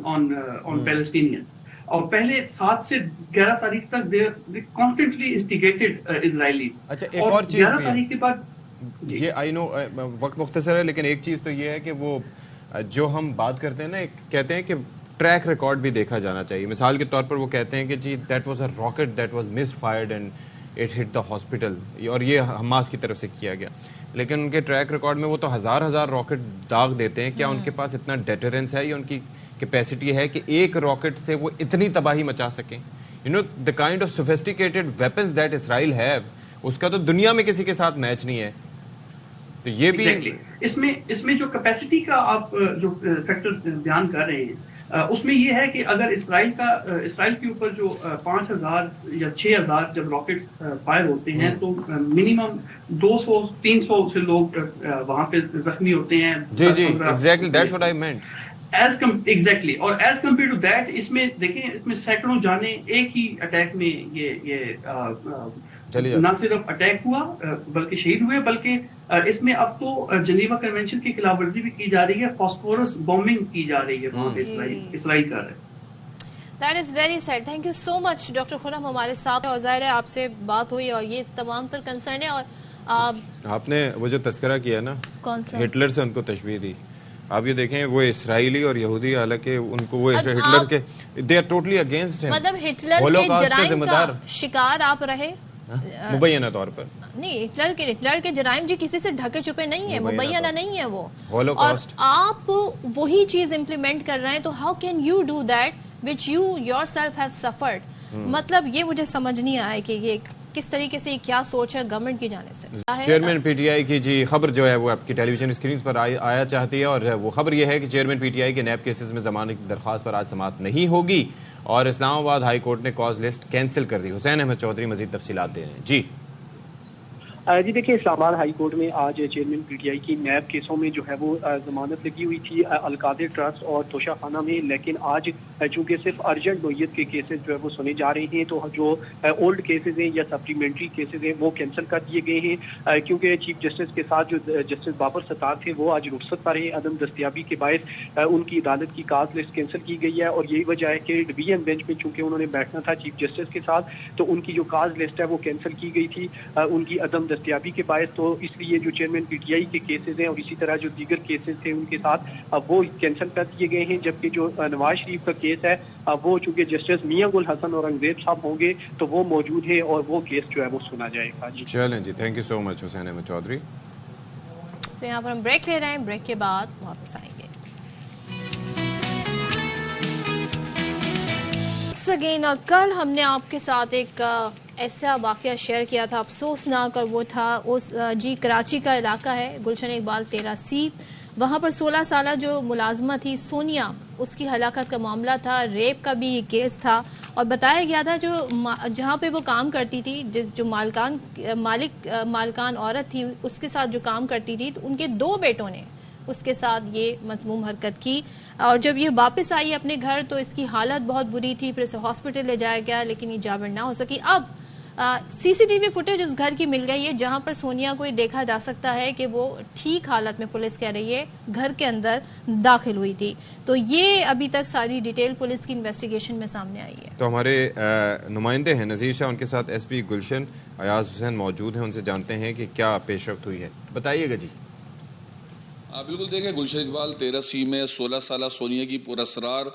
Palestinians. اور پہلے 7 سے 11 تاریخ تک they constantly instigated Israelis. اچھا, ایک اور چیز 11 تاریخ کے بعد, یہ آئی نو وقت مختصر ہے, لیکن ایک چیز تو یہ ہے کہ وہ جو ہم بات کرتے ہیں نا, کہتے ہیں کہ ٹریک ریکارڈ بھی دیکھا جانا چاہیے. مثال کے طور پر وہ کہتے ہیں کہ جی that was a rocket that was misfired and it hit the hospital, اور یہ حماس کی طرف سے کیا گیا. لیکن ان کے ٹریک ریکارڈ میں وہ تو ہزار راکٹ داغ دیتے ہیں. کیا ان کے پاس اتنا ڈیٹرنس ہے یا ان کی کیپیسٹی ہے کہ ایک راکٹ سے وہ اتنی تباہی مچا سکیں؟ You know the kind of sophisticated weapons that Israel have, اس کا تو دنیا میں کسی کے ساتھ میچ نہیں ہے. تو یہ بھی اس میں جو کیپیسٹی کا آپ جو فیکٹر بیان کر رہے ہیں, اس میں یہ ہے کہ اگر اسرائیل کے اوپر جو 5000 یا 6000 جب راکٹس فائر ہوتے ہیں تو منیمم 200-300 سے لوگ وہاں پہ زخمی ہوتے ہیں. جی exactly that's what I meant. Exactly, اور ایز کمپیئر ٹو دیٹ اس میں دیکھیں, اس میں سینکڑوں جانیں ایک ہی اٹیک میں یہ نہ صرف اٹیک ہوا بلکہ شہید ہوئے, بلکہ اس میں اب تو جنیوا کنونشن کی خلاف ورزی بھی کی جا رہی ہے, فاسفورس بومبنگ کی جا رہی ہے وہاں پہ اسرائیل کر رہے ہیں. That is very sad. Thank you so much, doctor Khurram ہمارے ساتھ, اور ظاہر ہے آپ سے بات ہوئی اور یہ تمام تر کنسرن ہے. اور آپ نے وہ جو تذکرہ کیا نا, کون سا, ہٹلر سے ان کو تشبیہ دی. آپ یہ دیکھیں وہ اسرائیلی اور یہودی, حالانکہ ان کو وہ ہٹلر کے they are totally against him. مطلب ہٹلر کے جرائم کا شکار آپ رہے مبینہ طور پر نہیں. ہٹلر کے جرائم جی کسی سے ڈھکے چھپے نہیں ہے, مبینہ نہیں ہے وہ, اور آپ وہی چیز امپلیمنٹ کر رہے ہیں. تو how can you do that which you yourself have suffered. مطلب یہ مجھے سمجھ نہیں آیا کہ یہ کس طریقے سے کیا سوچ ہے گورنمنٹ کی جانب سے. چیئرمین پی ٹی آئی کی جی خبر جو ہے وہ آپ کی ٹیلی ویژن اسکرینز پر آیا چاہتی ہے, اور وہ خبر یہ ہے کہ چیئرمین پی ٹی آئی کے نیب کیسز میں ضمانت کی درخواست پر آج سماعت نہیں ہوگی, اور اسلام آباد ہائی کورٹ نے کاز لسٹ کینسل کر دی. حسین احمد چودھری مزید تفصیلات دے رہے ہیں. جی دیکھیں, اسلام آباد ہائی کورٹ میں آج چیئرمین پی ٹی آئی کی نیب کیسوں میں جو ہے وہ ضمانت لگی ہوئی تھی القادر ٹرسٹ اور توشہ خانہ میں, لیکن آج چونکہ صرف ارجنٹ نوعیت کے کیسز جو ہے وہ سنے جا رہے ہیں, تو جو اولڈ کیسز ہیں یا سپلیمنٹری کیسز ہیں وہ کینسل کر دیے گئے ہیں, کیونکہ چیف جسٹس کے ساتھ جو جسٹس بابر ستار تھے وہ آج رخصت پر ہیں. عدم دستیابی کے باعث ان کی عدالت کی کاز لسٹ کینسل کی گئی ہے, اور یہی وجہ ہے کہ ڈویژن بینچ میں چونکہ انہوں نے بیٹھنا تھا چیف جسٹس کے ساتھ, تو ان کی جو کاز لسٹ ہے وہ کینسل کی گئی تھی ان کی عدم دستیابی کے باعث. تو اس لیے جو چیئرمین پی ٹی آئی کے کیسز ہیں اور اسی طرح جو دیگر کیسز تھے ان کے ساتھ وہ کینسل کر دیے گئے ہیں, جبکہ جو نواز شریف کا کیس ہے وہ چونکہ جسٹس میاں گل حسن اور انگریز صاحب ہوں گے تو وہ موجود ہے اور وہ کیس جو ہے وہ سنا جائے گا. چلیں جی, تھینک یو سو مچ حسین احمد چودھری. تو یہاں پر ہم بریک لے رہے ہیں, بریک کے بعد واپس آئیں گے اگین. اور کل ہم نے آپ کے ساتھ ایک ایسا واقعہ شیئر کیا تھا افسوسناک, اور وہ تھا جی کراچی کا علاقہ ہے گلشن اقبال 13C, وہاں پر 16 سالہ جو ملازمہ تھی سونیا, اس کی ہلاکت کا معاملہ تھا. ریپ کا بھی یہ کیس تھا, اور بتایا گیا تھا جو جہاں پہ وہ کام کرتی تھی, جو مالکان عورت تھی اس کے ساتھ جو کام کرتی تھی, تو ان کے 2 بیٹوں نے اس کے ساتھ یہ مذموم حرکت کی. اور جب یہ واپس آئی اپنے گھر تو اس کی حالت بہت بری تھی, پھر اسے ہاسپٹل لے جایا گیا لیکن یہ جابر نہ ہو سکی. اب سی سی ٹی وی فوٹیج اس گھر کی مل گئی ہے جہاں پر سونیا کو دیکھا جا سکتا ہے کہ وہ ٹھیک حالت میں, پولیس کہہ رہی ہے, گھر کے اندر داخل ہوئی تھی. تو یہ ابھی تک ساری ڈیٹیل پولیس کی انویسٹیگیشن میں سامنے آئی ہے. تو ہمارے نمائندے ہیں نذیر شاہ, ان کے ساتھ ایس پی گلشن ایاز حسین موجود ہیں, ان سے جانتے ہیں کہ کیا پیش رفت ہوئی ہے. بتائیے گا جی. بالکل دیکھیں گلشن اقبال 13 میں 16 سالہ سونیا کی پراسرار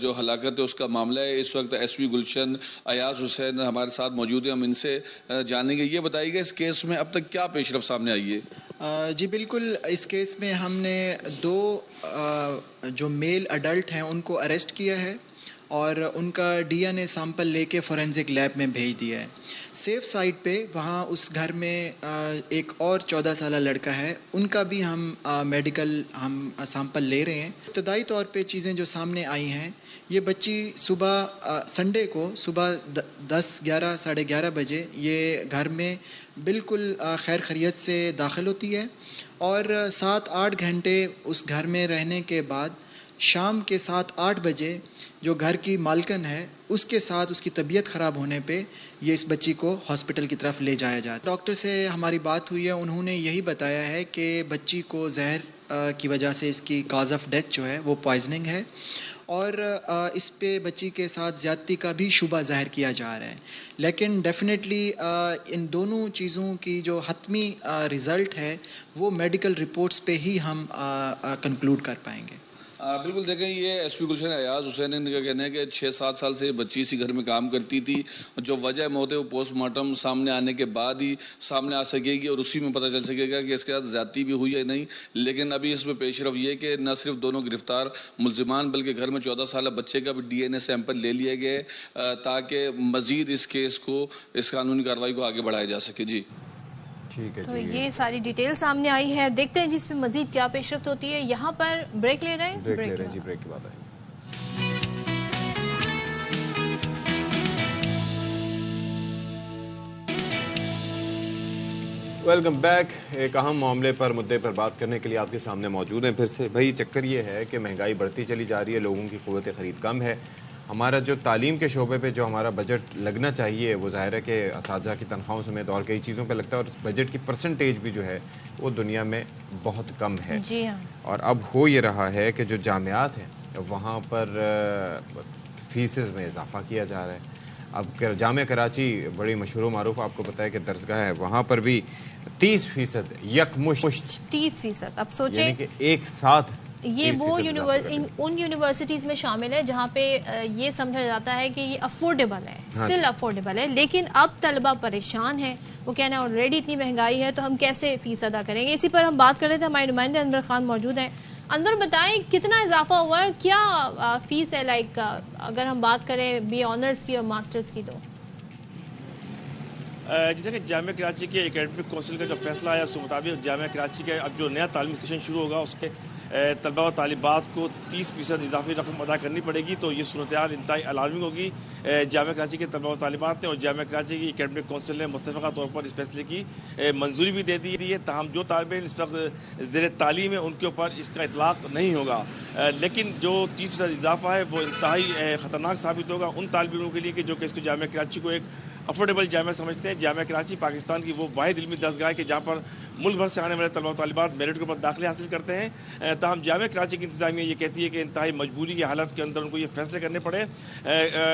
جو ہلاکت ہے اس کا معاملہ ہے. اس وقت ایس پی گلشن ایاز حسین ہمارے ساتھ موجود ہیں, ہم ان سے جانیں گے. یہ بتائیے گا اس کیس میں اب تک کیا پیش رفت سامنے آئی ہے؟ جی بالکل, اس کیس میں ہم نے 2 جو میل اڈلٹ ہیں ان کو اریسٹ کیا ہے اور ان کا ڈی این اے سیمپل لے کے فورینزک لیب میں بھیج دیا ہے. سیف سائٹ پہ وہاں اس گھر میں ایک اور 14 سالہ لڑکا ہے, ان کا بھی ہم میڈیکل سیمپل لے رہے ہیں. ابتدائی طور پہ چیزیں جو سامنے آئی ہیں, یہ بچی صبح سنڈے کو صبح 10-11 ساڑھے 11 بجے یہ گھر میں بالکل خیر خیریت سے داخل ہوتی ہے اور 7-8 گھنٹے اس گھر میں رہنے کے بعد شام کے 7-8 بجے جو گھر کی مالکن ہے اس کے ساتھ اس کی طبیعت خراب ہونے پہ یہ اس بچی کو ہاسپٹل کی طرف لے جایا جاتا. ڈاکٹر سے ہماری بات ہوئی ہے, انہوں نے یہی بتایا ہے کہ بچی کو زہر کی وجہ سے اس کی کاز آف ڈیتھ جو ہے وہ پوائزننگ ہے اور اس پہ بچی کے ساتھ زیادتی کا بھی شبہ ظاہر کیا جا رہا ہے. لیکن ڈیفینیٹلی ان دونوں چیزوں کی جو حتمی رزلٹ ہے وہ میڈیکل رپورٹس پہ ہی ہم کنکلوڈ کر پائیں گے. بالکل دیکھیں, یہ ایس پی گلشن ایاز حسین کا کہنا ہے کہ 6-7 سال سے بچی اسی گھر میں کام کرتی تھی. جو وجہ موت ہے وہ پوسٹ مارٹم سامنے آنے کے بعد ہی سامنے آ سکے گی اور اسی میں پتہ چل سکے گا کہ اس کے ساتھ زیادتی بھی ہوئی ہے نہیں. لیکن ابھی اس میں پیش رفت یہ کہ نہ صرف دونوں گرفتار ملزمان بلکہ گھر میں 14 سالہ بچے کا بھی ڈی این اے سیمپل لے لیے گئے تاکہ مزید اس کیس کو, اس قانونی کارروائی کو آگے بڑھایا جا سکے. جی تو یہ ساری ڈیٹیل سامنے آئی ہے, دیکھتے ہیں جس میں مزید کیا پیش رفت ہوتی ہے. یہاں پر بریک لے رہے ہیں, بریک کے بعد آئیں. Welcome back. ایک اہم معاملے پر مدعے پر بات کرنے کے لیے آپ کے سامنے موجود ہیں پھر سے. بھائی چکر یہ ہے کہ مہنگائی بڑھتی چلی جا رہی ہے, لوگوں کی قوت خرید کم ہے. ہمارا جو تعلیم کے شعبے پہ جو ہمارا بجٹ لگنا چاہیے وہ ظاہر ہے کہ اساتذہ کی تنخواہوں سمیت اور کئی چیزوں پہ لگتا ہے, اور بجٹ کی پرسنٹیج بھی جو ہے وہ دنیا میں بہت کم ہے. جی ہاں. اور اب ہو یہ رہا ہے کہ جو جامعات ہیں وہاں پر فیسز میں اضافہ کیا جا رہا ہے. اب جامعہ کراچی بڑی مشہور و معروف, آپ کو پتہ ہے کہ درسگاہ ہے, وہاں پر بھی 30% یکمشت 30%. اب سوچیں یعنی کہ ایک ساتھ یہ وہ ان یونیورسٹیز میں شامل ہے جہاں پہ یہ سمجھا جاتا ہے کہ یہ افورڈیبل ہے, اسٹل افورڈیبل ہے. لیکن اب طلبہ پریشان ہیں, وہ کہنا ہے آلریڈی اتنی مہنگائی ہے تو ہم کیسے فیس ادا کریں گے. اسی پر ہم بات کر رہے تھے, ہمارے نمائندے انور خان موجود ہیں. انور بتائیں کتنا اضافہ ہوا ہے, کیا فیس ہے, لائک اگر ہم بات کریں بی آنرز کی اور ماسٹرز کی. تو جی دیکھیں, جامعہ کراچی کے اکیڈمک کونسل کا جو فیصلہ آیا اس کے مطابق جامعہ کراچی کے اب جو نیا تعلیمی سیشن شروع ہوگا اس کے طلبہ و طالبات کو 30% اضافی رقم ادا کرنی پڑے گی. تو یہ صورتحال انتہائی الارمنگ ہوگی. جامعہ کراچی کے طلبہ و طالبات نے اور جامعہ کراچی کی اکیڈمک کونسل نے متفقہ طور پر اس فیصلے کی منظوری بھی دے دی ہے. تاہم جو طالب علم اس وقت زیر تعلیم ہے ان کے اوپر اس کا اطلاق نہیں ہوگا. لیکن جو 30% اضافہ ہے وہ انتہائی خطرناک ثابت ہوگا ان طالب علموں کے لیے کہ جو کہ اس کو جامعہ کراچی کو ایک افورڈیبل جامعہ سمجھتے ہیں. جامعہ کراچی پاکستان کی وہ واحد علمی درسگاہ ہے کہ جہاں پر ملک بھر سے آنے والے طلبہ و طالبات میرٹ کے اوپر داخلے حاصل کرتے ہیں. تاہم جامعہ کراچی کی انتظامیہ یہ کہتی ہے کہ انتہائی مجبوری کی حالت کے اندر ان کو یہ فیصلے کرنے پڑے.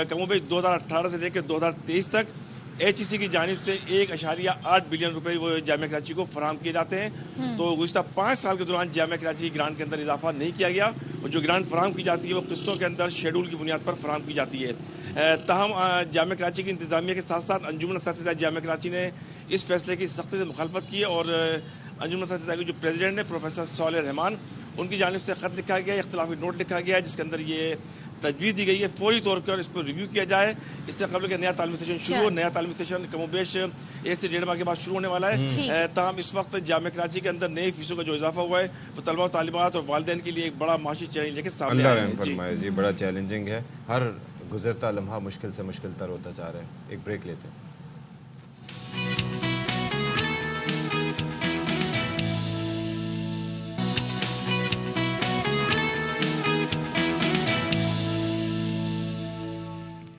کم و بیش 2018 سے لے کے 2023 تک ایچ ای سی کی جانب سے 1.8 بلین روپے وہ جامعہ کراچی کو فراہم کیے جاتے ہیں. تو گزشتہ 5 سال کے دوران جامعہ کراچی کی گرانٹ کے اندر اضافہ نہیں کیا گیا, اور جو گرانٹ فراہم کی جاتی ہے وہ قسطوں کے اندر شیڈول کی بنیاد پر فراہم کی جاتی ہے. تاہم جامعہ کراچی کی انتظامیہ کے ساتھ ساتھ انجمن اساتذہ جامعہ کراچی نے اس فیصلے کی سختی سے مخالفت کی, اور انجمن اساتذہ کے جو پریزیڈنٹ ہیں پروفیسر صالح رحمان, ان کی جانب سے خط لکھا گیا, اختلافی نوٹ لکھا گیا جس کے اندر یہ تجویز دی گئی ہے فوری طور پر اس پر ریویو کیا جائے اس سے قبل کہ نیا تعلیمی سیشن شروع ہو. نیا تعلیمی سیشن کم و بیش 1 سے 1.5 ماہ کے بعد شروع ہونے والا ہے. تاہم اس وقت جامعہ کراچی کے اندر نئی فیسوں کا جو اضافہ ہوا ہے وہ طلبہ و طالبات اور والدین کے لیے ایک بڑا معاشی چیلنج لے کے سامنے آیا ہے. جی بڑا چیلنجنگ ہے, ہر گزرتا لمحہ مشکل سے مشکل تر ہوتا جا رہا ہے. ایک بریک لیتے ہیں.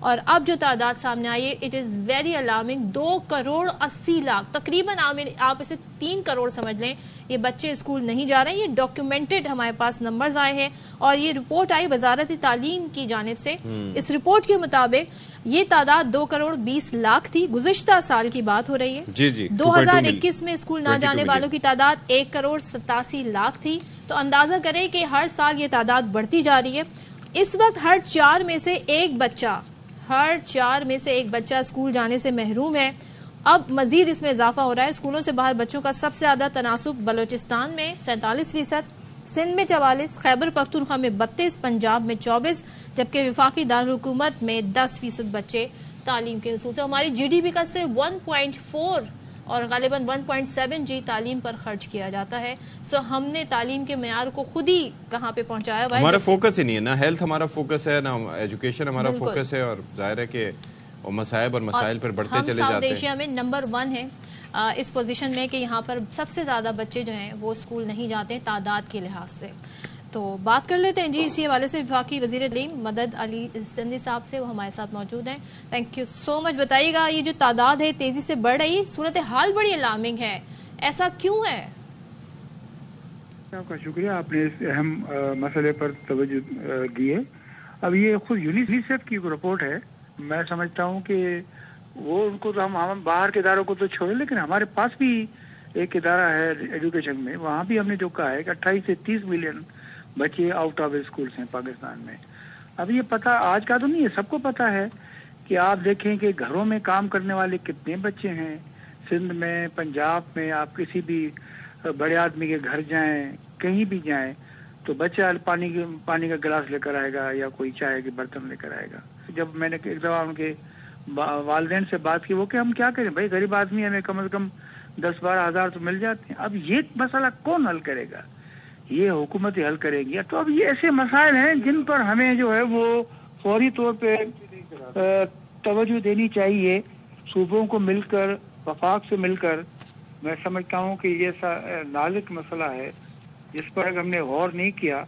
اور اب جو تعداد سامنے آئی ہے اٹ از ویری الارمنگ. 2,80,00,000 تقریباً آپ اسے 3 کروڑ سمجھ لیں, یہ بچے اسکول نہیں جا رہے ہیں. یہ ڈاکیومنٹڈ ہمارے پاس نمبرز آئے ہیں اور یہ رپورٹ آئی وزارت تعلیم کی جانب سے. اس رپورٹ کے مطابق یہ تعداد 2,20,00,000 تھی. گزشتہ سال کی بات ہو رہی ہے. 2021 میں اسکول نہ جانے والوں کی تعداد 1,87,00,000 تھی. تو اندازہ کریں کہ ہر سال یہ تعداد بڑھتی جا رہی ہے. اس وقت ہر 4 میں سے ایک بچہ اسکول جانے سے محروم ہے. اب مزید اس میں اضافہ ہو رہا ہے. اسکولوں سے باہر بچوں کا سب سے زیادہ تناسب بلوچستان میں 47%, سندھ میں 44%, خیبر پختونخوا میں 32%, پنجاب میں 24%, جبکہ وفاقی دارالحکومت میں 10% بچے تعلیم کے حصول سے. ہماری جی ڈی پی کا صرف 1.4 اور غالباً 1.7 تعلیم پر خرچ کیا جاتا ہے. سو ہم نے تعلیم کے معیار کو خود ہی کہاں پہ پہنچایا ہوا ہے. ہمارا فوکس ہی نہیں ہے, نہ ہیلتھ ہمارا فوکس ہے, نہ ایجوکیشن ہمارا فوکس ہے, اور ظاہر ہے کہ مصائب اور مسائل پر بڑھتے چلے جاتے ہیں. ہم ساؤتھ ایشیا میں نمبر 1 ہے اس پوزیشن میں کہ یہاں پر سب سے زیادہ بچے جو ہیں وہ اسکول نہیں جاتے ہیں تعداد کے لحاظ سے. تو بات کر لیتے ہیں جی اسی حوالے سے وفاقی وزیر تعلیم مدد علی سندھی صاحب سے, وہ ہمارے ساتھ موجود ہیں. تھینک یو سو مچ. بتائیے گا یہ جو تعداد ہے تیزی سے بڑھ رہی, صورتحال بڑی الارمنگ ہے, ایسا کیوں ہے؟ آپ کا شکریہ, آپ نے اس اہم مسئلے پر توجہ دی ہے. اب یہ خود یونیسیف کی رپورٹ ہے. میں سمجھتا ہوں کہ وہ ان کو تو ہم باہر کے اداروں کو تو چھوڑیں, لیکن ہمارے پاس بھی ایک ادارہ ہے ایجوکیشن میں, وہاں بھی ہم نے جو کہا ہے کہ 28 سے 30 ملین بچے آؤٹ آف اسکولس ہیں پاکستان میں. اب یہ پتہ آج کا تو نہیں ہے, سب کو پتہ ہے کہ آپ دیکھیں کہ گھروں میں کام کرنے والے کتنے بچے ہیں. سندھ میں, پنجاب میں, آپ کسی بھی بڑے آدمی کے گھر جائیں, کہیں بھی جائیں, تو بچہ پانی کا گلاس لے کر آئے گا یا کوئی چائے کے برتن لے کر آئے گا. جب میں نے ایک دفعہ ان کے والدین سے بات کی, وہ کہ ہم کیا کریں بھائی, غریب آدمی ہمیں کم از کم 10-12 ہزار تو مل جاتے ہیں. اب یہ مسئلہ کون حل کرے گا؟ یہ حکومت حل کرے گی. تو اب یہ ایسے مسائل ہیں جن پر ہمیں جو ہے وہ فوری طور پہ توجہ دینی چاہیے, صوبوں کو مل کر, وفاق سے مل کر. میں سمجھتا ہوں کہ یہ نازک مسئلہ ہے جس پر اگر ہم نے غور نہیں کیا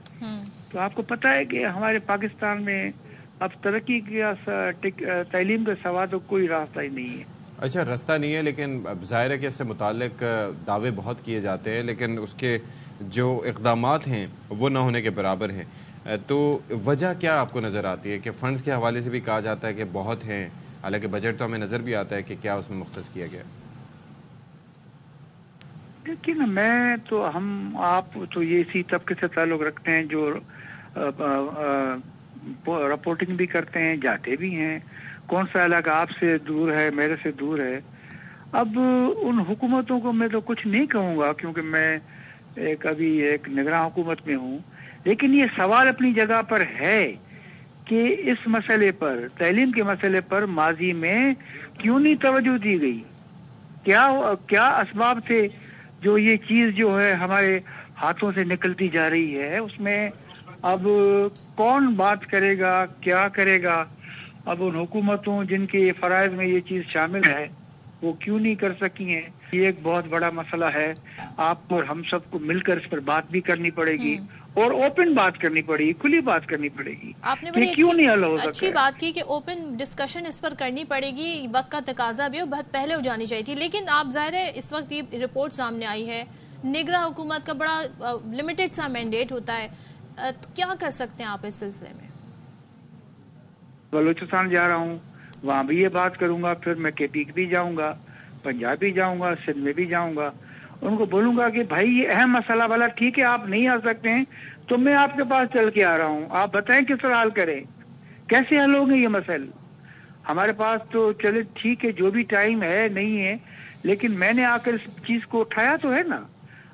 تو آپ کو پتہ ہے کہ ہمارے پاکستان میں اب ترقی کیا تعلیم کے سوا تو کوئی راستہ ہی نہیں ہے. اچھا, راستہ نہیں ہے, لیکن ظاہر ہے کہ اس سے متعلق دعوے بہت کیے جاتے ہیں, لیکن اس کے جو اقدامات ہیں وہ نہ ہونے کے برابر ہیں. تو وجہ کیا آپ کو نظر آتی ہے کہ فنڈز کے حوالے سے بھی کہا جاتا ہے کہ بہت ہیں, حالانکہ بجٹ تو ہمیں نظر بھی آتا ہے کہ کیا اس میں مختص کیا گیا؟ لیکن میں تو آپ تو یہ اسی طبقے سے تعلق رکھتے ہیں جو رپورٹنگ بھی کرتے ہیں, جاتے بھی ہیں. کون سا علاقہ آپ سے دور ہے, میرے سے دور ہے. اب ان حکومتوں کو میں تو کچھ نہیں کہوں گا کیونکہ میں ابھی ایک نگراں حکومت میں ہوں, لیکن یہ سوال اپنی جگہ پر ہے کہ اس مسئلے پر, تعلیم کے مسئلے پر ماضی میں کیوں نہیں توجہ دی گئی؟ کیا اسباب تھے جو یہ چیز جو ہے ہمارے ہاتھوں سے نکلتی جا رہی ہے؟ اس میں اب کون بات کرے گا, کیا کرے گا؟ اب ان حکومتوں جن کے فرائض میں یہ چیز شامل ہے وہ کیوں نہیں کر سکی ہیں؟ یہ ایک بہت بڑا مسئلہ ہے. آپ اور ہم سب کو مل کر اس پر بات بھی کرنی پڑے گی اور اوپن بات کرنی پڑے گی, کھلی بات کرنی پڑے گی. آپ نے بڑی کیوں نہیں حل ہو سکتا؟ اچھی بات کی کہ اوپن ڈسکشن اس پر کرنی پڑے گی. وقت کا تقاضا بھی بہت پہلے ہو جانی چاہیے تھی, لیکن آپ ظاہر ہے اس وقت یہ رپورٹ سامنے آئی ہے, نگراں حکومت کا بڑا لمیٹڈ سا مینڈیٹ ہوتا ہے, کیا کر سکتے ہیں آپ اس سلسلے میں؟ بلوچستان جا رہا ہوں, وہاں بھی یہ بات کروں گا, پھر میں کے پی بھی جاؤں گا, پنجاب بھی جاؤں گا, سندھ میں بھی جاؤں گا. ان کو بولوں گا کہ بھائی یہ اہم مسئلہ والا, ٹھیک ہے آپ نہیں آ سکتے ہیں تو میں آپ کے پاس چل کے آ رہا ہوں, آپ بتائیں کس طرح حل کریں, کیسے حل ہوں گے یہ مسئلے. ہمارے پاس تو چلے ٹھیک ہے جو بھی ٹائم ہے نہیں ہے, لیکن میں نے آ کر اس چیز کو اٹھایا تو ہے نا.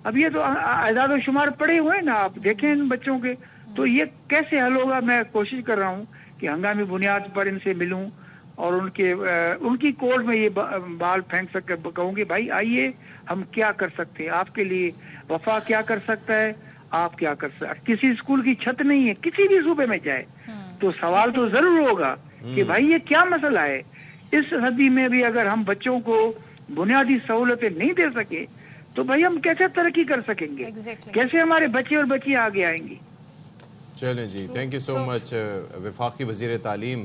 اب یہ تو اعداد و شمار پڑے ہوئے ہیں نا, آپ دیکھیں ان بچوں کے, تو یہ کیسے حل ہوگا؟ میں کوشش کر رہا ہوں کہ ہنگامی بنیاد پر ان سے ملوں اور ان کی کورٹ میں یہ بال پھینک سکے, کہوں گی بھائی آئیے ہم کیا کر سکتے ہیں آپ کے لیے, وفا کیا کر سکتا ہے, آپ کیا کر سکتے. کسی اسکول کی چھت نہیں ہے, کسی بھی صوبے میں جائے تو سوال تو ضرور ہوگا کہ بھائی یہ کیا مسئلہ ہے. اس صدی میں بھی اگر ہم بچوں کو بنیادی سہولتیں نہیں دے سکے تو بھائی ہم کیسے ترقی کر سکیں گے؟ کیسے ہمارے بچے اور بچی آگے آئیں گی؟ چلیں جی، تھینک یو سو مچ. وفاقی وزیر تعلیم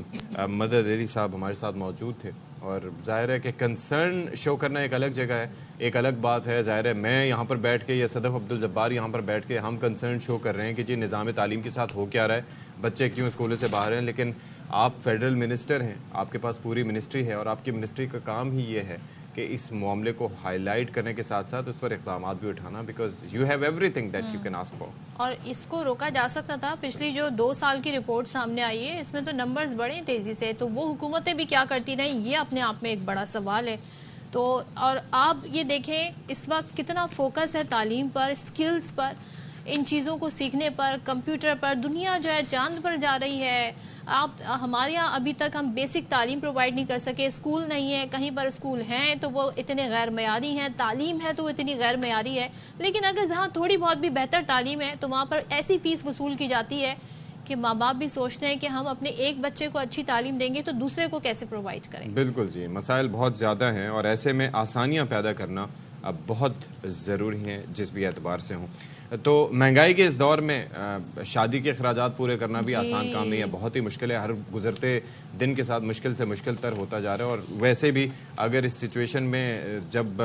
مدد علی صاحب ہمارے ساتھ موجود تھے، اور ظاہر ہے کہ کنسرن شو کرنا ایک الگ جگہ ہے، ایک الگ بات ہے. ظاہر ہے میں یہاں پر بیٹھ کے یا صدف عبدالجبار یہاں پر بیٹھ کے ہم کنسرن شو کر رہے ہیں کہ جی نظام تعلیم کے ساتھ ہو کیا رہا ہے، بچے کیوں اسکولوں سے باہر ہیں. لیکن آپ فیڈرل منسٹر ہیں، آپ کے پاس پوری منسٹری ہے، اور آپ کی منسٹری کا کام ہی یہ ہے کہ اس معاملے کو ہائی لائٹ کرنے کے ساتھ ساتھ اس پر اقدامات بھی اٹھانا، because you have every thing that you can ask for. اور اس کو روکا جا سکتا تھا. پچھلی جو 2 سال کی رپورٹ سامنے آئی ہے اس میں تو نمبرز بڑے تیزی سے، تو وہ حکومتیں بھی کیا کرتی رہیں یہ اپنے آپ میں ایک بڑا سوال ہے. تو اور آپ یہ دیکھیں اس وقت کتنا فوکس ہے تعلیم پر، اسکلز پر، ان چیزوں کو سیکھنے پر، کمپیوٹر پر. دنیا جو ہے چاند پر جا رہی ہے. ہمارے یہاں ابھی تک ہم بیسک تعلیم پرووائڈ نہیں کر سکے. اسکول نہیں ہے، کہیں پر اسکول ہیں تو وہ اتنے غیر معیاری ہیں، تعلیم ہے تو وہ اتنی غیر معیاری ہے. لیکن اگر جہاں تھوڑی بہت بھی بہتر تعلیم ہے تو وہاں پر ایسی فیس وصول کی جاتی ہے کہ ماں باپ بھی سوچتے ہیں کہ ہم اپنے ایک بچے کو اچھی تعلیم دیں گے تو دوسرے کو کیسے پرووائڈ کریں. بالکل جی، مسائل بہت زیادہ ہیں، اور ایسے میں آسانیاں پیدا کرنا اب بہت ضروری ہیں جس بھی اعتبار سے ہوں. تو مہنگائی کے اس دور میں شادی کے اخراجات پورے کرنا بھی آسان کام نہیں ہے، بہت ہی مشکل ہے. ہر گزرتے دن کے ساتھ مشکل سے مشکل تر ہوتا جا رہا ہے. اور ویسے بھی اگر اس سچویشن میں جب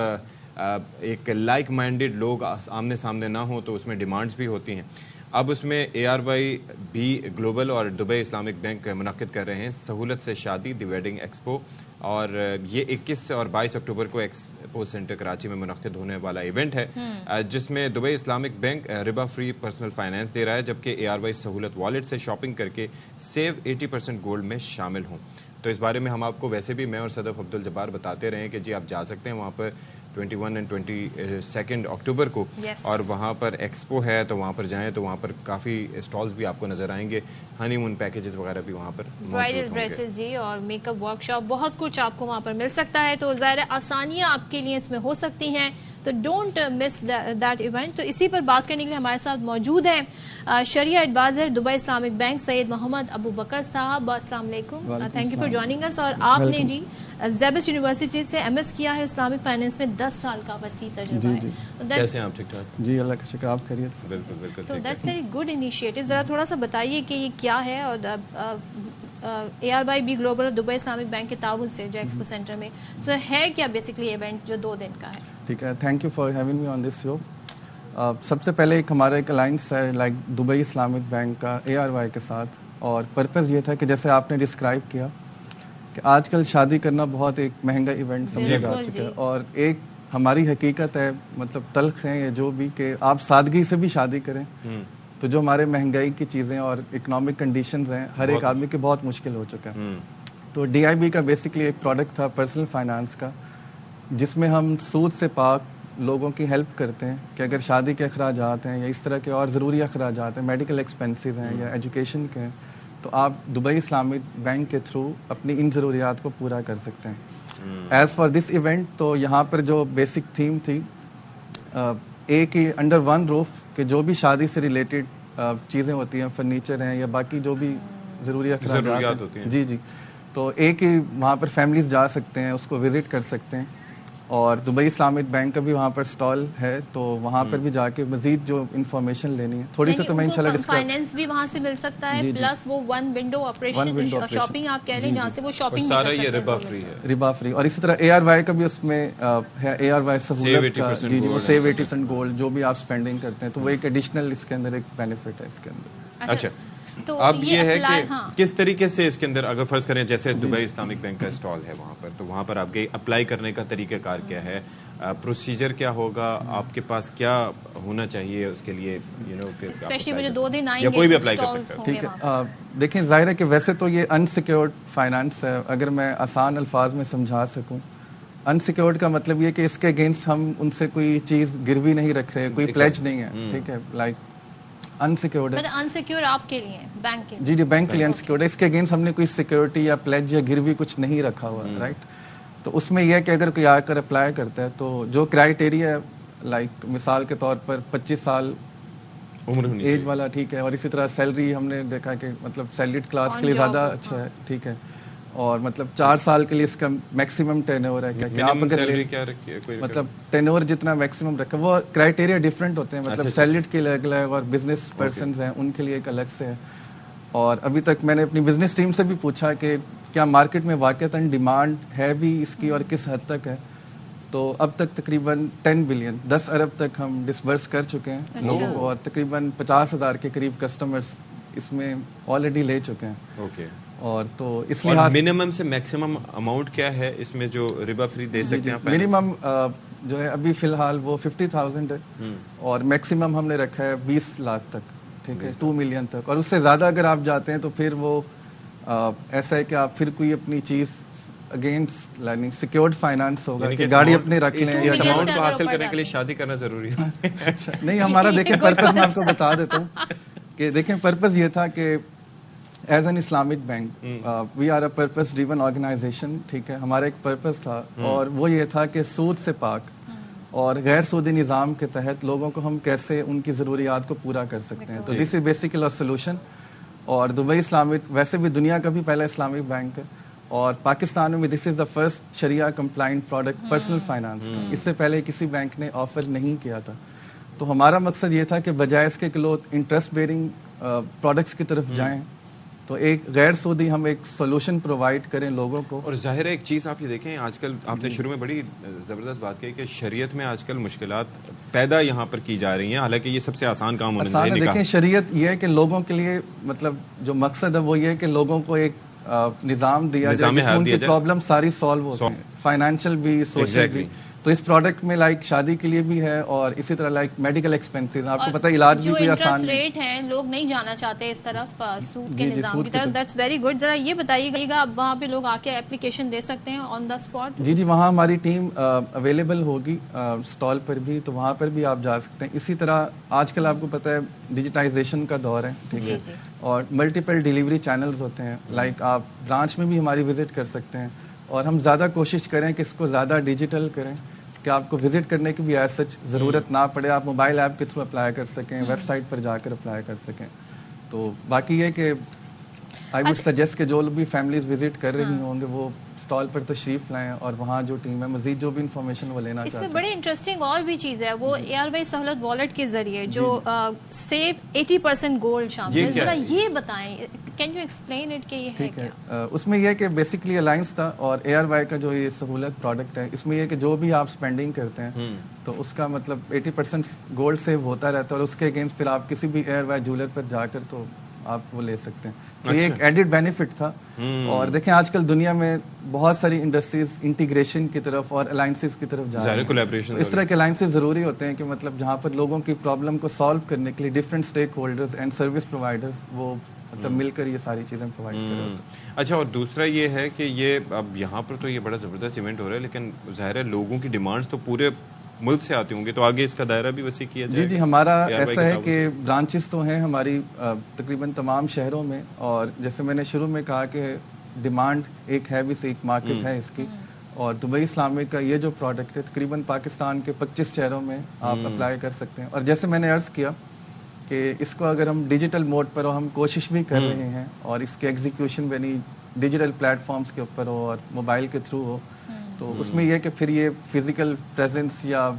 ایک لائک مائنڈڈ لوگ آمنے سامنے نہ ہوں تو اس میں ڈیمانڈز بھی ہوتی ہیں. اب اس میں ARYB گلوبل اور دبئی اسلامک بینک منعقد کر رہے ہیں سہولت سے شادی دی ویڈنگ ایکسپو، اور یہ 21 اور 22 اکتوبر کو ایکسپو سینٹر کراچی میں منعقد ہونے والا ایونٹ ہے، جس میں دبئی اسلامک بینک ربا فری پرسنل فائنانس دے رہا ہے، جبکہ ARY سہولت والیٹ سے شاپنگ کر کے سیو 80% گولڈ میں شامل ہوں. تو اس بارے میں ہم آپ کو ویسے بھی میں اور صدف عبدالجبار بتاتے رہے ہیں کہ جی آپ جا سکتے ہیں وہاں پر 21 اور 22 اکتوبر کو، اور وہاں پر ایکسپو ہے تو وہاں پر جائیں تو وہاں پر کافی اسٹالز بھی آپ کو نظر آئیں گے. ہنی مون پیکیجز وغیرہ بھی وہاں پر برائڈل ڈریسز جی اور میک اپ ورک شاپ، بہت کچھ آپ کو وہاں پر مل سکتا ہے. تو ظاہر آسانیاں آپ کے لیے اس میں ہو سکتی ہیں، تو ڈونٹ مس دیٹ ایونٹ. تو اسی پر بات کرنے کے لیے ہمارے ساتھ موجود ہیں شریعہ advisor Dubai Islamic bank Syed محمد ابو بکر صاحب. السلام علیکم، تھینک یو فار جوائننگ اس. اور آپ نے جی زیبس یونیورسٹی سے MS کیا ہے اسلامک فائنینس میں، 10 سال کا وسیع تجربہ ہے. کیسے ہیں آپ؟ ٹھیک ٹھاک جی، اللہ کا شکر، آپ خیریت؟ بالکل بالکل. تو دیٹس ویری گڈ انیشیٹو. ذرا تھوڑا سا بتائیے کہ یہ کیا ہے، اور ARYB global Dubai Islamic bank کے تعاون سے جو ایکسپو سینٹر میں ہے کیا بیسکلی ایونٹ جو 2 دن کا ہے. ٹھیک ہے، thank you for having me on this show. سب سے پہلے ہمارا ایک الائنس ہے لائک دبئی اسلامک بینک کا ARY کے ساتھ، اور پرپز یہ تھا کہ جیسے آپ نے ڈسکرائب کیا کہ آج کل شادی کرنا بہت ایک مہنگا ایونٹ سمجھا جا چکا ہے، اور ایک ہماری حقیقت ہے، مطلب تلخ ہے یہ جو بھی، کہ آپ سادگی سے بھی شادی کریں تو جو ہمارے مہنگائی کی چیزیں اور اکنامک کنڈیشنز ہیں ہر ایک آدمی کے بہت مشکل ہو چکا ہے. تو DIB کا بیسکلی ایک پروڈکٹ تھا پرسنل فائنانس کا، جس میں ہم سود سے پاک لوگوں کی ہیلپ کرتے ہیں کہ اگر شادی کے اخراجات ہیں یا اس طرح کے اور ضروری اخراجات ہیں، میڈیکل ایکسپینسز ہیں یا ایجوکیشن کے ہیں، تو آپ دبئی اسلامک بینک کے تھرو اپنی ان ضروریات کو پورا کر سکتے ہیں. ایز فار دس ایونٹ، تو یہاں پر جو بیسک تھیم تھی ایک ہی انڈر ون روف کہ جو بھی شادی سے ریلیٹڈ چیزیں ہوتی ہیں، فرنیچر ہیں یا باقی جو بھی ضروری اخراجات ہوتی ہیں، جی تو ایک ہی وہاں پر فیملیز جا سکتے ہیں، اس کو وزٹ کر سکتے ہیں. اور دبئی اسلامک بینک کا بھی وہاں پر اسٹال ہے، تو وہاں پر بھی جا کے مزید جو انفارمیشن لینی ہے تھوڑی سی تو میں انشاءاللہ فائنینس بھی وہاں سے مل سکتا ہے، پلس وہ ون ونڈو آپریشن شاپنگ آپ کہہ لیں جہاں سے وہ شاپنگ سارا یہ ربا فری ہے، ربا فری. اور اسی طرح ARY کا بھی اس میں ہے، ARY سہولت کا، جی وہ سیو 80% گولڈ جو بھی آپ اسپینڈنگ کرتے ہیں تو وہ ایک ایڈیشنل اس کے اندر ایک بینیفٹ ہے اس کے اندر. اچھا، اب یہ ہے کہ کس طریقے سے اس کے اندر اگر فرض کریں جیسے دبئی اسلامک بینک کا اسٹال ہے وہاں پر، تو وہاں پر آپ کے اپلائی کرنے کا طریقہ کار کیا ہے، پروسیجر کیا ہوگا، آپ کے پاس کیا ہونا چاہیے اس کے لیے، اسپیشلی جو 2 دن آئیں گے یا کوئی بھی اپلائی کر سکتا ہے؟ ٹھیک ہے، دیکھیں ظاہر ہے کہ ویسے تو یہ انسیکیورڈ فائنانس ہے. اگر میں آسان الفاظ میں سمجھا سکوں، انسیکیورڈ کا مطلب یہ کہ اس کے اگینسٹ ہم ان سے کوئی چیز گروی نہیں رکھ رہے، کوئی پلیج نہیں ہے. ٹھیک ہے، لائک انسیکیورڈ ہے، انسیکیور آپ کے لیے بینک کے، جی بینک کے لیے انسیکیورڈ ہے. اس کے اگینسٹ ہم نے کوئی سیکیورٹی یا پلیج یا گروی کچھ نہیں رکھا ہوا، رائٹ. تو اس میں یہ ہے کہ اگر کوئی آ کر اپلائی کرتا ہے تو جو کرائیٹیریا ہے، لائک مثال کے طور پر 25 سال عمر ایج والا، ٹھیک ہے، اور اسی طرح سیلری ہم نے دیکھا کہ مطلب سیلریڈ کلاس کے لیے زیادہ اچھا ہے، ٹھیک ہے. اور مطلب 4 سال کے لیے اس کا میکسیمم ٹرن اوور ہے کہ آپ اگر مطلب ٹرن اوور جتنا میکسیمم رکھا، وہ کرائٹیریا ڈفرینٹ ہوتے ہیں، مطلب سیلریڈ کے لیے الگ اور بزنس پرسنز ہیں ان کے لیے ایک الگ سے ہے. اور ابھی تک میں نے اپنی بزنس ٹیم سے بھی پوچھا کہ کیا مارکیٹ میں واقعتاً ڈیمانڈ ہے بھی اس کی اور کس حد تک ہے، تو اب تک تقریباً 10 بلین 10 ارب تک ہم ڈسبرس کر چکے ہیں اور تقریباً 50,000 کے قریب کسٹمرز اس میں آلریڈی لے چکے ہیں. اور تو اس لیے منیمم سے میکسیمم اماؤنٹ کیا ہے اس میں جو ربا فری دے سکتے ہیں؟ منیمم جو ہے ابھی فی الحال وہ 50,000 ہے اور میکسیمم ہم نے رکھا ہے 20 لاکھ تک، ٹھیک ہے، 2 ملین تک. اور اس سے زیادہ اگر آپ جاتے ہیں تو پھر وہ ایسا ہے کہ آپ پھر کوئی اپنی چیز اگینسٹ لرننگ سیکیورڈ فائنانس ہوگا کہ گاڑی اپنے رکھ لیں. اس اماؤنٹ کو حاصل کرنے کے لیے شادی کرنا ضروری ہے؟ اچھا نہیں، ہمارا دیکھیں پرپز میں آپ کو بتا دیتا ہوں کہ دیکھیں پرپز یہ تھا کہ as an Islamic bank we are a purpose driven organisation, ٹھیک ہے، ہمارا ایک پرپز تھا اور وہ یہ تھا کہ سود سے پاک اور غیر سودی نظام کے تحت لوگوں کو ہم کیسے ان کی ضروریات کو پورا کر سکتے ہیں. تو دس از بیسیکلی سولوشن. اور دبئی اسلامک ویسے بھی دنیا کا بھی پہلا اسلامک بینک ہے اور پاکستان میں this is the first sharia compliant product personal finance کا. اس سے پہلے کسی بینک نے آفر نہیں کیا تھا. تو ہمارا مقصد یہ تھا کہ بجائے اس کے کہ لوگ انٹرسٹ بیئرنگ پروڈکٹس کی طرف جائیں تو ایک غیر سودی ہم ایک سولوشن پرووائڈ کریں لوگوں کو. اور ظاہر ہے ایک چیز آپ یہ دیکھیں، آج کل آپ نے شروع میں بڑی زبردست بات کہی کہ شریعت میں آج کل مشکلات پیدا یہاں پر کی جا رہی ہیں، حالانکہ یہ سب سے آسان کام ہونا چاہیے. دیکھیں شریعت یہ ہے کہ لوگوں کے لیے مطلب جو مقصد ہے وہ یہ ہے کہ لوگوں کو ایک نظام دیا جائے جس میں ان کی پرابلم ساری سالو ہو سکیں، فائنینشیل بھی سوشل بھی. تو اس پروڈکٹ میں لائک شادی کے لیے بھی ہے اور اسی طرح لائک میڈیکل ایکسپینسز، آپ کو پتہ ہے علاج بھی کوئی آسان نہیں. ریٹ ہیں، لوگ نہیں جانا چاتے اس طرف سود کے نظام کی طرف. That's very good. ذرا یہ بتائیے گا اب وہاں پہ لوگ آ کے اپلیکیشن دے سکتے ہیں آن دا اسپاٹ؟ جی وہاں ہماری ٹیم اویلیبل ہوگی اسٹال پر بھی، تو وہاں پر بھی آپ جا سکتے ہیں. اسی طرح آج کل آپ کو پتہ ہے ڈیجیٹائزیشن کا دور ہے، ٹھیک ہے، اور ملٹیپل ڈیلیوری چینلز ہوتے ہیں. لائک آپ برانچ میں بھی ہماری وزٹ کر سکتے ہیں اور ہم زیادہ کوشش کریں کہ اس کو زیادہ ڈیجیٹل کریں کہ آپ کو وزٹ کرنے کی بھی ایز سچ ضرورت نہ پڑے، آپ موبائل ایپ کے تھرو اپلائی کر سکیں، ویب سائٹ پر جا کر اپلائی کر سکیں. تو باقی یہ کہ آئی وڈ سجیسٹ کہ جو لوگ بھی فیملیز وزٹ کر رہی ہوں گے وہ اسٹال پر تشریف لائیں اور وہاں جو ٹیم ہے مزید جو بھی انفارمیشن وہ لینا چاہتے ہیں. اس میں بڑی انٹرسٹنگ اور بھی چیز ہے، وہ اے آر وائی سہولت والیٹ کے ذریعے جو سیو 80% گولڈ شامل ہے. ذرا یہ بتائیں، کین یو ایکسپلین اٹ کہ یہ ہے کیا؟ اس میں یہ کہ بیسکلی الائنس تھا اور اے آر وائی کا جو یہ سہولت پروڈکٹ ہے، اس میں یہ کہ جو بھی آپ اسپینڈنگ کرتے ہیں تو اس کا مطلب 80% گولڈ سیو ہوتا رہتا ہے اور اس کے اگینسٹ پھر آپ کسی بھی اے آر وائی جولر پر جا کر تو آپ وہ لے سکتے ہیں. تو یہ ایک ایڈڈ بینیفٹ تھا. اور دیکھیں آج کل دنیا میں بہت ساری انڈسٹریز انٹیگریشن کی طرف اور الائنسز کی طرف جا رہی ہیں. اس طرح کے الائنسز ضروری ہوتے ہیں کہ مطلب جہاں پر لوگوں کی پرابلم کو سالو کرنے کے لیے different stake holders and service providers وہ مطلب مل کر یہ ساری چیزیں پرووائڈ کریں. اچھا، اور دوسرا یہ ہے کہ یہ اب یہاں پر تو یہ بڑا زبردست ایونٹ ہو رہا ہے، لیکن ظاہر ہے لوگوں کی ڈیمانڈز تو پورے ملک سے آتی ہوں گے، تو آگے اس کا دائرہ بھی وسیع کیا جائے. جی ہمارا ایسا ہے کہ برانچز تو ہیں ہماری تقریباً تمام شہروں میں، اور جیسے میں نے شروع میں کہا کہ ڈیمانڈ ایک ہے بھی سے ایک مارکیٹ ہے اس کی. اور دبئی اسلامک کا یہ جو پروڈکٹ ہے تقریباً پاکستان کے 25 شہروں میں آپ اپلائی کر سکتے ہیں. اور جیسے میں نے عرض کیا کہ اس کو اگر ہم ڈیجیٹل موڈ پر ہو، ہم کوشش بھی کر رہے ہیں اور اس کے ایگزیکیوشن بھی ڈیجیٹل پلیٹ فارمز کے اوپر ہو اور موبائل کے تھرو ہو، تو اس میں یہ کہ پھر یہ فزیکل پریزنس یا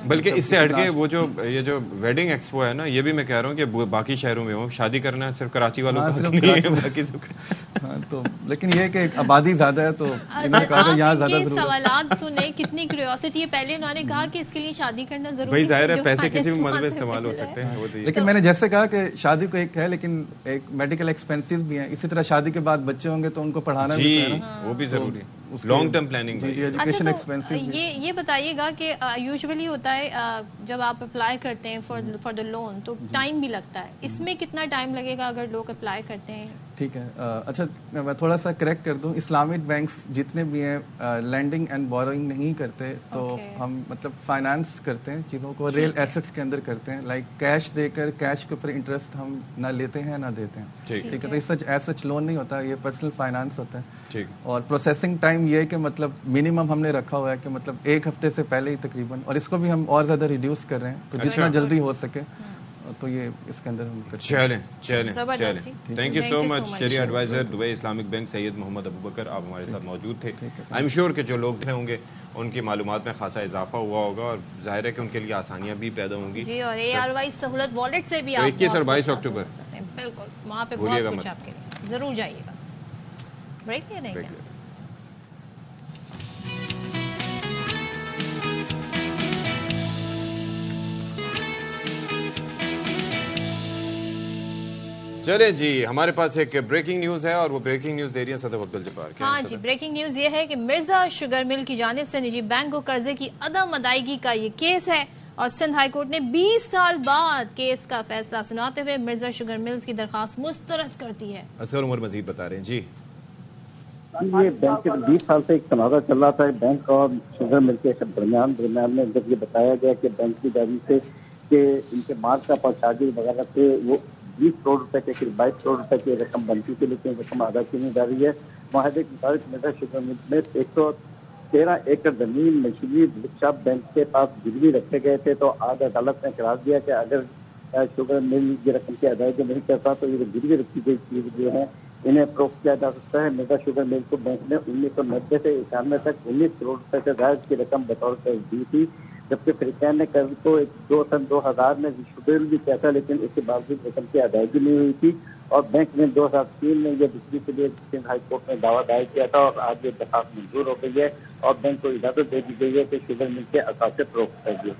بلکہ اس سے ہٹ کے وہ جو یہ جو ویڈنگ ایکسپو ہے نا، یہ بھی میں کہہ رہا ہوں کہ باقی شہروں میں ہو، شادی کرنا ہے صرف کراچی والوں کو باقی سب. تو لیکن یہ کہ آبادی زیادہ ہے تو انہوں نے کہا کہ یہاں زیادہ ضرورت. سوالات سنیں کتنی کیوریوسٹی ہے. پہلے انہوں نے کہا کہ اس کے لیے شادی کرنا ضروری ہے. بھائی ظاہر ہے پیسے کسی بھی مطلب استعمال ہو سکتے ہیں. لیکن میں نے جیسے کہا کہ شادی کو ایک ہے لیکن ایک میڈیکل ایکسپینسز بھی ہیں. اسی طرح شادی کے بعد بچے ہوں گے تو ان کو پڑھانا بھی ہے، وہ بھی ضروری ہے، لانگ ٹرم پلاننگ. یہ بتائیے گا کہ یوزولی ہوتا ہے جب آپ اپلائی کرتے ہیں فار دا لون تو ٹائم بھی لگتا ہے، اس میں کتنا ٹائم لگے گا اگر لوگ اپلائی کرتے ہیں؟ ٹھیک ہے. اچھا میں تھوڑا سا کریکٹ کر دوں، اسلامک بینکس جتنے بھی ہیں لینڈنگ اینڈ بوروئنگ نہیں کرتے، تو ہم مطلب فائنانس کرتے ہیں چیزوں کو، ریئل ایسٹس کے اندر کرتے ہیں. لائک کیش دے کر کیش کے اوپر انٹرسٹ ہم نہ لیتے ہیں نہ دیتے ہیں. ٹھیک ہے، تو ایز سچ لون نہیں ہوتا، یہ پرسنل فائنانس ہوتا ہے. اور پروسیسنگ ٹائم یہ کہ مطلب منیمم ہم نے رکھا ہوا ہے کہ مطلب 1 ہفتے سے پہلے ہی تقریباً، اور اس کو بھی ہم اور زیادہ ریڈیوس کر رہے ہیں تو جتنا جلدی ہو سکے. تو یہ اس کے اندر ہم چلیں. Thank you so much. Sharia advisor Dubai Islamic bank Syed Muhammad Abubakar آپ ہمارے ساتھ موجود تھے. آئی ایم شیور کہ جو لوگ ہوں گے ان کی معلومات میں خاصا اضافہ ہوا ہوگا اور ظاہر ہے کہ ان کے لیے آسانیاں بھی پیدا ہوں گی. جی اور ARY سہولت والیٹ سے بھی 21 اور 22 اکتوبر بالکل وہاں پہ بہت کچھ آپ کے لیے ضرور جائیے گا. بریک لیا نہیں کیا؟ چلے جی ہمارے پاس ایک بریکنگ نیوز ہے اور وہ بریکنگ نیوز دے رہی ہے صدف عبدالجبار. ہاں جی بریکنگ نیوز یہ ہے کہ مرزا شوگر مل کی جانب سے نجی بینک کو قرضے کی عدم ادائیگی کا یہ کیس ہے اور سندھ ہائی کورٹ نے 20 سال بعد کیس کا فیصلہ سناتے ہوئے مرزا شوگر ملز کی درخواست مسترد کر دی ہے. اصغر عمر مزید بتا رہے ہیں. جی یہ بینک کے 20 سال سے ایک تنازع چل رہا تھا بینک اور شوگر مل کے درمیان میں جب یہ بتایا گیا کہ بینک کی جانب سے کہ ان کے مارک کا چارجز وغیرہ سے وہ 20 کروڑ روپے کے 22 کروڑ روپے کی رقم بنتی تھی لیکن رقم ادا کی نہیں جا رہی ہے. معاہدے کے مطابق مرزا شوگر مل میں 113 ایکڑ زمین مشہوری شاپ بینک کے پاس گروی رکھے گئے تھے تو آج عدالت نے قرار دیا کہ اگر شوگر مل کی رقم کی ادائیگی نہیں کرتا تو یہ گروی رکھی گئی چیز جو ہے انہیں فروخت کیا جا سکتا ہے. مرزا شوگر مل کو بینک نے 1990 سے 91 تک 19 کروڑ روپے سے زائد کی رقم بطور قرض دی تھی جبکہ فریقین نے قرض کو 2000 میں شوگر بھی کیا تھا لیکن اس کے باوجود رقم کی ادائیگی نہیں ہوئی تھی اور بینک نے 2003 میں یہ بجلی کے لیے سندھ ہائی کورٹ میں دعویٰ دائر کیا تھا اور آج یہ درخواست منظور ہو گئی ہے اور بینک کو اجازت دے دی گئی ہے کہ شوگر مل کے اثاثے فروخت کر دیے.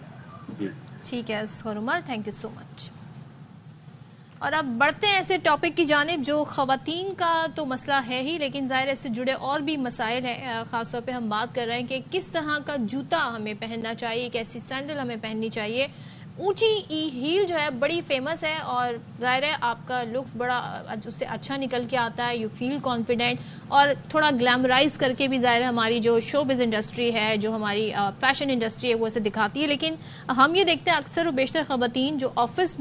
جی ٹھیک ہے اصغر عمر تھینک یو سو مچ. اور اب بڑھتے ہیں ایسے ٹاپک کی جانب جو خواتین کا تو مسئلہ ہے ہی لیکن ظاہر ہے اس سے جڑے اور بھی مسائل ہیں. خاص طور پہ ہم بات کر رہے ہیں کہ کس طرح کا جوتا ہمیں پہننا چاہیے, کیسی سینڈل ہمیں پہننی چاہیے. اونچی ہیل جو ہے بڑی فیمس ہے اور ظاہر ہے آپ کا لکس بڑا اس سے اچھا نکل کے آتا ہے, یو فیل کانفیڈنٹ اور تھوڑا گلیمرائز کر کے بھی ظاہر ہماری جو شو بز انڈسٹری ہے, جو ہماری فیشن انڈسٹری ہے وہ اسے دکھاتی ہے. لیکن ہم یہ دیکھتے ہیں اکثر و بیشتر خواتین جو آفس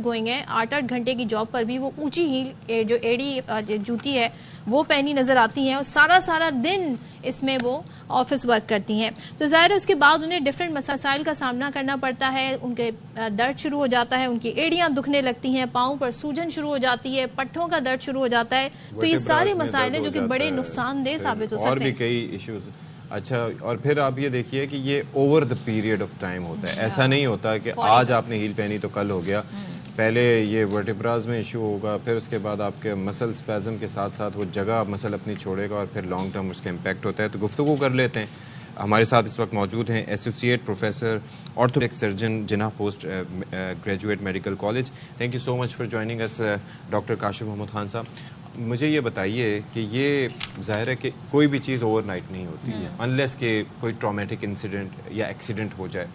گوئنگ ہیں 8-8 گھنٹے کی جاب پر بھی وہ اونچی ہیل جو ایڑی جوتی ہے وہ پہنی نظر آتی ہیں اور سارا دن اس میں وہ آفس ورک کرتی ہیں. تو ظاہر ہے اس کے بعد انہیں ڈفرینٹ مسائل کا سامنا کرنا پڑتا ہے. ان کے درد شروع ہو جاتا ہے, ان کی ایڑیاں دکھنے لگتی ہیں, پاؤں پر سوجن شروع ہو جاتی ہے, پٹھوں کا درد شروع ہو جاتا ہے. تو یہ سارے مسائل ہیں جو کہ بڑے نقصان دہ ثابت ہو سکتے ہیں. اور بھی کئی ایشوز. اچھا اور پھر آپ یہ دیکھیے کہ یہ over the period of time ہوتا ہے. ایسا نہیں ہوتا کہ آج آپ نے ہیل پہنی تو کل ہو گیا. پہلے یہ ورٹیبراز میں ایشو ہوگا, پھر اس کے بعد آپ کے مسل سپیزم کے ساتھ ساتھ وہ جگہ مسل اپنی چھوڑے گا اور پھر لانگ ٹرم اس کا امپیکٹ ہوتا ہے. تو گفتگو کر لیتے ہیں. ہمارے ساتھ اس وقت موجود ہیں associate professor orthopaedic surgeon Jinnah post graduate medical college. Thank you so much for joining us doctor Kashif Muhammad Khan صاحب. مجھے یہ بتائیے کہ یہ ظاہر ہے کہ کوئی بھی چیز اوور نائٹ نہیں ہوتی ہے انلیس کہ کوئی ٹرامیٹک انسیڈنٹ یا ایکسیڈنٹ ہو جائے.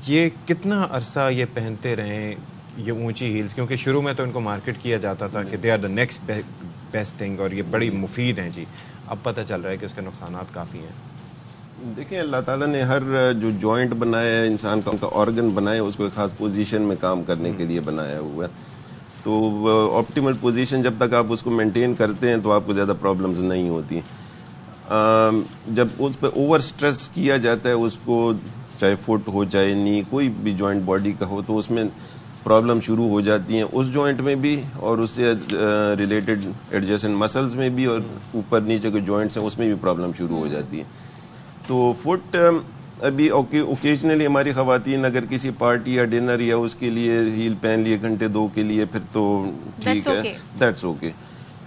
یہ کتنا عرصہ یہ پہنتے رہیں یہ اونچی ہیلز, کیونکہ شروع میں تو ان کو مارکیٹ کیا جاتا تھا کہ they are the next best thing اور یہ بڑی مفید ہیں. جی اب پتہ چل رہا ہے کہ اس کے نقصانات کافی ہیں. دیکھیں اللہ تعالیٰ نے ہر جو جوائنٹ بنایا ہے انسان کا, ان کا آرگن بنایا اس کو ایک خاص پوزیشن میں کام کرنے کے لیے بنایا ہوا ہے. تو آپٹیمل پوزیشن جب تک آپ اس کو مینٹین کرتے ہیں تو آپ کو زیادہ پرابلمز نہیں ہوتی. جب اس پہ اوور سٹریس کیا جاتا ہے اس کو, چاہے فٹ ہو چاہے نی, کوئی بھی جوائنٹ باڈی کا ہو, تو اس میں پرابلم شروع ہو جاتی ہیں اس جوائنٹ میں بھی اور اس سے ریلیٹڈ ایڈجسٹنٹ مسلز میں بھی, اور اوپر نیچے کے جوائنٹس ہیں اس میں بھی پرابلم شروع ہو جاتی ہے. تو فٹ ابھی اوکیجنلی ہماری خواتین اگر کسی پارٹی یا ڈنر یا اس کے لیے ہیل پہن لیے گھنٹے 2 کے لیے پھر تو ٹھیک ہے, دیٹس اوکے.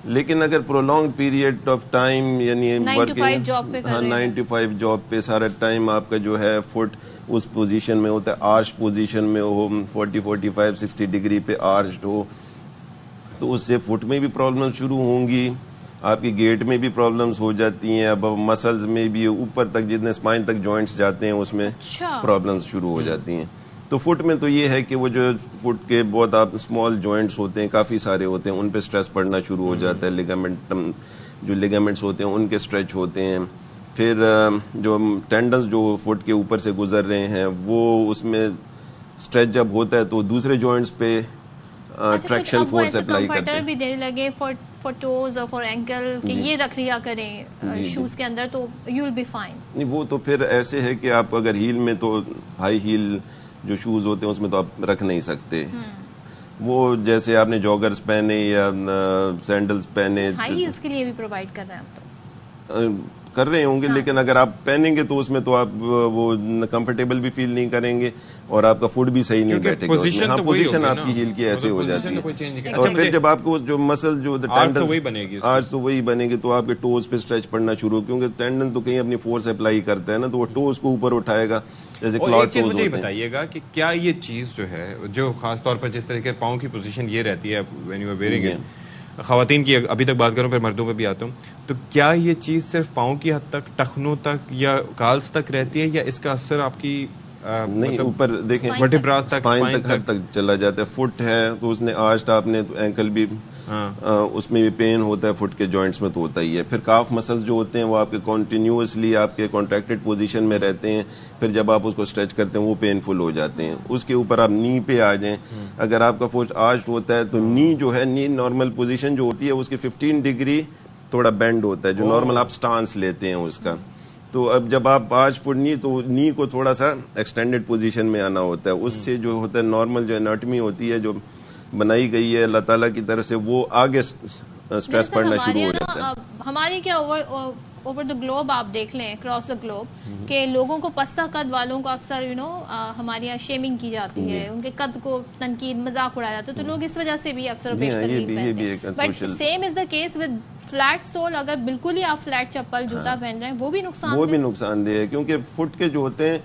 لیکن اگر پرولونگ پیریڈ آف ٹائم یعنی 9 to 5 جاب پہ 9 to 5 جاب پہ سارا ٹائم آپ کا جو ہے فٹ اس پوزیشن میں ہوتا ہے, آرش پوزیشن میں ہو, 40-45-60 ڈگری پہ آرشڈ ہو, تو اس سے فٹ میں بھی پرابلم شروع ہوں گی, آپ کی گیٹ میں بھی پرابلمس ہو جاتی ہیں, اب مسلز میں بھی اوپر تک جتنے اسپائن تک جوائنٹس جاتے ہیں اس میں پرابلمس شروع ہو جاتی ہیں. تو فٹ میں تو یہ ہے کہ وہ جو فٹ کے بہت آپ اسمال جوائنٹس ہوتے ہیں کافی سارے ہوتے ہیں, ان پہ سٹریس پڑنا شروع ہو جاتا ہے. لیگامنٹ جو لیگامنٹس ہوتے ہیں ان کے اسٹریچ ہوتے ہیں. پھر جو ٹینڈنس جو فٹ کے اوپر سے گزر رہے ہیں وہ اس میں اسٹریچ جب ہوتا ہے تو دوسرے جوائنٹس پہ ٹریکشن فورس اپلائی کرتے ہیں. بھی دینے لگے فار ٹوز اور فار اینکل کہ یہ رکھ لیا کریں شوز کے اندر تو یو ول بی فائن. نہیں وہ تو پھر ایسے ہے کہ آپ اگر ہیل میں تو ہائی ہیل جو شوز ہوتے ہیں اس میں تو آپ رکھ نہیں سکتے, وہ جیسے آپ نے جاگرز پہنے یا سینڈلز پہنے, ہائی ہیلز کے لیے بھی پرووائڈ کر رہے ہیں آپ تو کر رہے ہوں گے, لیکن اگر آپ پہنیں گے تو اس میں تو آپ وہ کمفرٹیبل بھی فیل نہیں کریں گے اور آپ کا فوڈ بھی صحیح نہیں بیٹھے گا. ہاں, پوزیشن آپ کی ہیل کی ایسے ہو جاتی ہے, اور پھر جب آپ کو جو مسل جو ٹینڈن آج تو وہی بنے گی تو آپ کے ٹوز پہ اسٹریچ پڑنا شروع, کیونکہ ٹینڈن تو کہیں اپنی فورس اپلائی کرتا ہے نا, تو وہ ٹوز کو اوپر اٹھائے گا جیسے کلاٹ ٹوز ہوتے ہیں. بتائیے گا کہ کیا یہ چیز جو ہے, جو خاص طور پر جس طریقے پاؤں کی پوزیشن یہ رہتی ہے when you are wearing it, خواتین کی ابھی تک بات کروں پھر مردوں پہ بھی آتا ہوں, تو کیا یہ چیز صرف پاؤں کی حد تک, ٹخنوں تک یا کالز تک رہتی ہے, یا اس کا اثر آپ کی نہیں اوپر دیکھیں ورٹیبراز تک, اسپائن تک چلا جاتا ہے. فٹ ہے تو اس نے آج آپ نے تو اینکل بھی اس میں بھی پین ہوتا ہے, فٹ کے جوائنٹس میں تو ہوتا ہی ہے. پھر کاف مسلز جو ہوتے ہیں وہ آپ کے کنٹینیوسلی آپ کے کانٹریکٹڈ پوزیشن میں رہتے ہیں, پھر جب آپ اس کو اسٹریچ کرتے ہیں وہ پین فل ہو جاتے ہیں. اس کے اوپر آپ نی پہ آ جائیں, اگر آپ کا فٹ آرچڈ ہوتا ہے تو نی جو ہے, نی نارمل پوزیشن جو ہوتی ہے اس کی 15 ڈگری تھوڑا بینڈ ہوتا ہے, جو نارمل آپ سٹانس لیتے ہیں اس کا. تو اب جب آپ آج فٹ نی, تو نی کو تھوڑا سا ایکسٹینڈڈ پوزیشن میں آنا ہوتا ہے. اس سے جو ہوتا ہے نارمل جو اناٹمی ہوتی ہے جو بنائی گئی ہے اللہ تعالیٰ کی طرف سے, وہ آگے اسٹریس پڑنا شروع ہو جاتا ہے. ہماری کیا اوور دا گلوب آپ دیکھ لیں, اکراس دا گلوب, کہ لوگوں کو پستہ قد والوں کو اکثر ہمارے یہاں شیمنگ کی جاتی ہے, ان کے قد کو تنقید مذاق اڑایا جاتا ہے, تو لوگ اس وجہ سے بھی اکثر بیشتر نہیں پہنتے. But same is the case with flat civil, اگر بالکل ہی آپ فلیٹ چپل جوتا پہن رہے ہیں وہ بھی نقصان دہ ہے, کیونکہ فٹ کے جو ہوتے ہیں